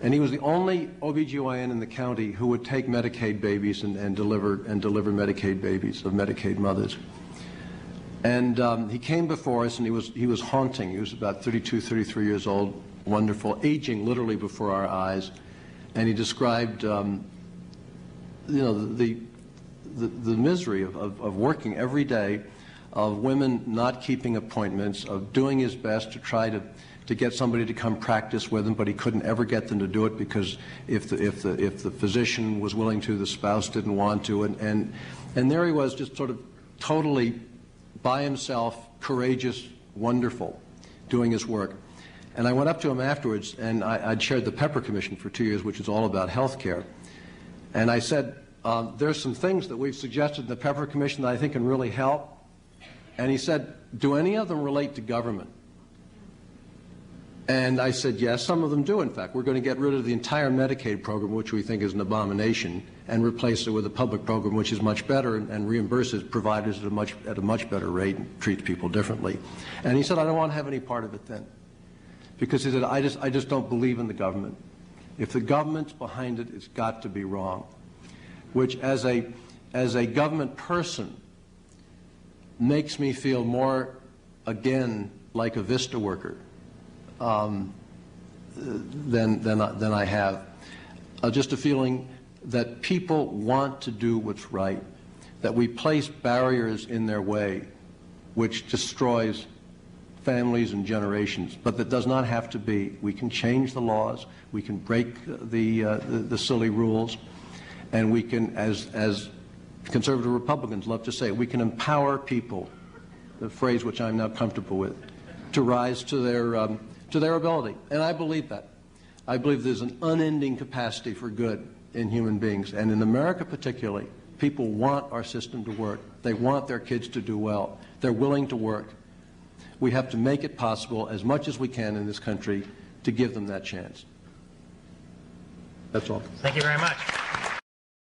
Speaker 2: And he was the only OBGYN in the county who would take Medicaid babies and deliver Medicaid babies of Medicaid mothers. And he came before us, and he was haunting. He was about 32, 33 years old, wonderful, aging literally before our eyes. And he described, the misery of working every day, of women not keeping appointments, of doing his best to try to get somebody to come practice with him, but he couldn't ever get them to do it, because if the physician was willing to, the spouse didn't want to, and there he was, just sort of totally by himself, courageous, wonderful, doing his work. And I went up to him afterwards, and I'd chaired the Pepper Commission for 2 years, which is all about health care. And I said, there's some things that we've suggested in the Pepper Commission that I think can really help. And he said, do any of them relate to government? And I said, yes, some of them do, in fact. We're going to get rid of the entire Medicaid program, which we think is an abomination, and replace it with a public program which is much better and reimburses providers at a much better rate and treats people differently. And he said, I don't want to have any part of it then. Because he said, I just don't believe in the government. If the government's behind it, it's got to be wrong. Which, as a government person, makes me feel more, again, like a VISTA worker than I have. Just a feeling that people want to do what's right, that we place barriers in their way which destroys families and generations, but that does not have to be. We can change the laws, we can break the silly rules, and we can, as conservative Republicans love to say, we can empower people, the phrase which I'm now comfortable with, to rise to their ability. And I believe that. I believe there's an unending capacity for good in human beings. And in America particularly, people want our system to work. They want their kids to do well. They're willing to work. We have to make it possible as much as we can in this country to give them that chance. That's all.
Speaker 1: Thank you very much.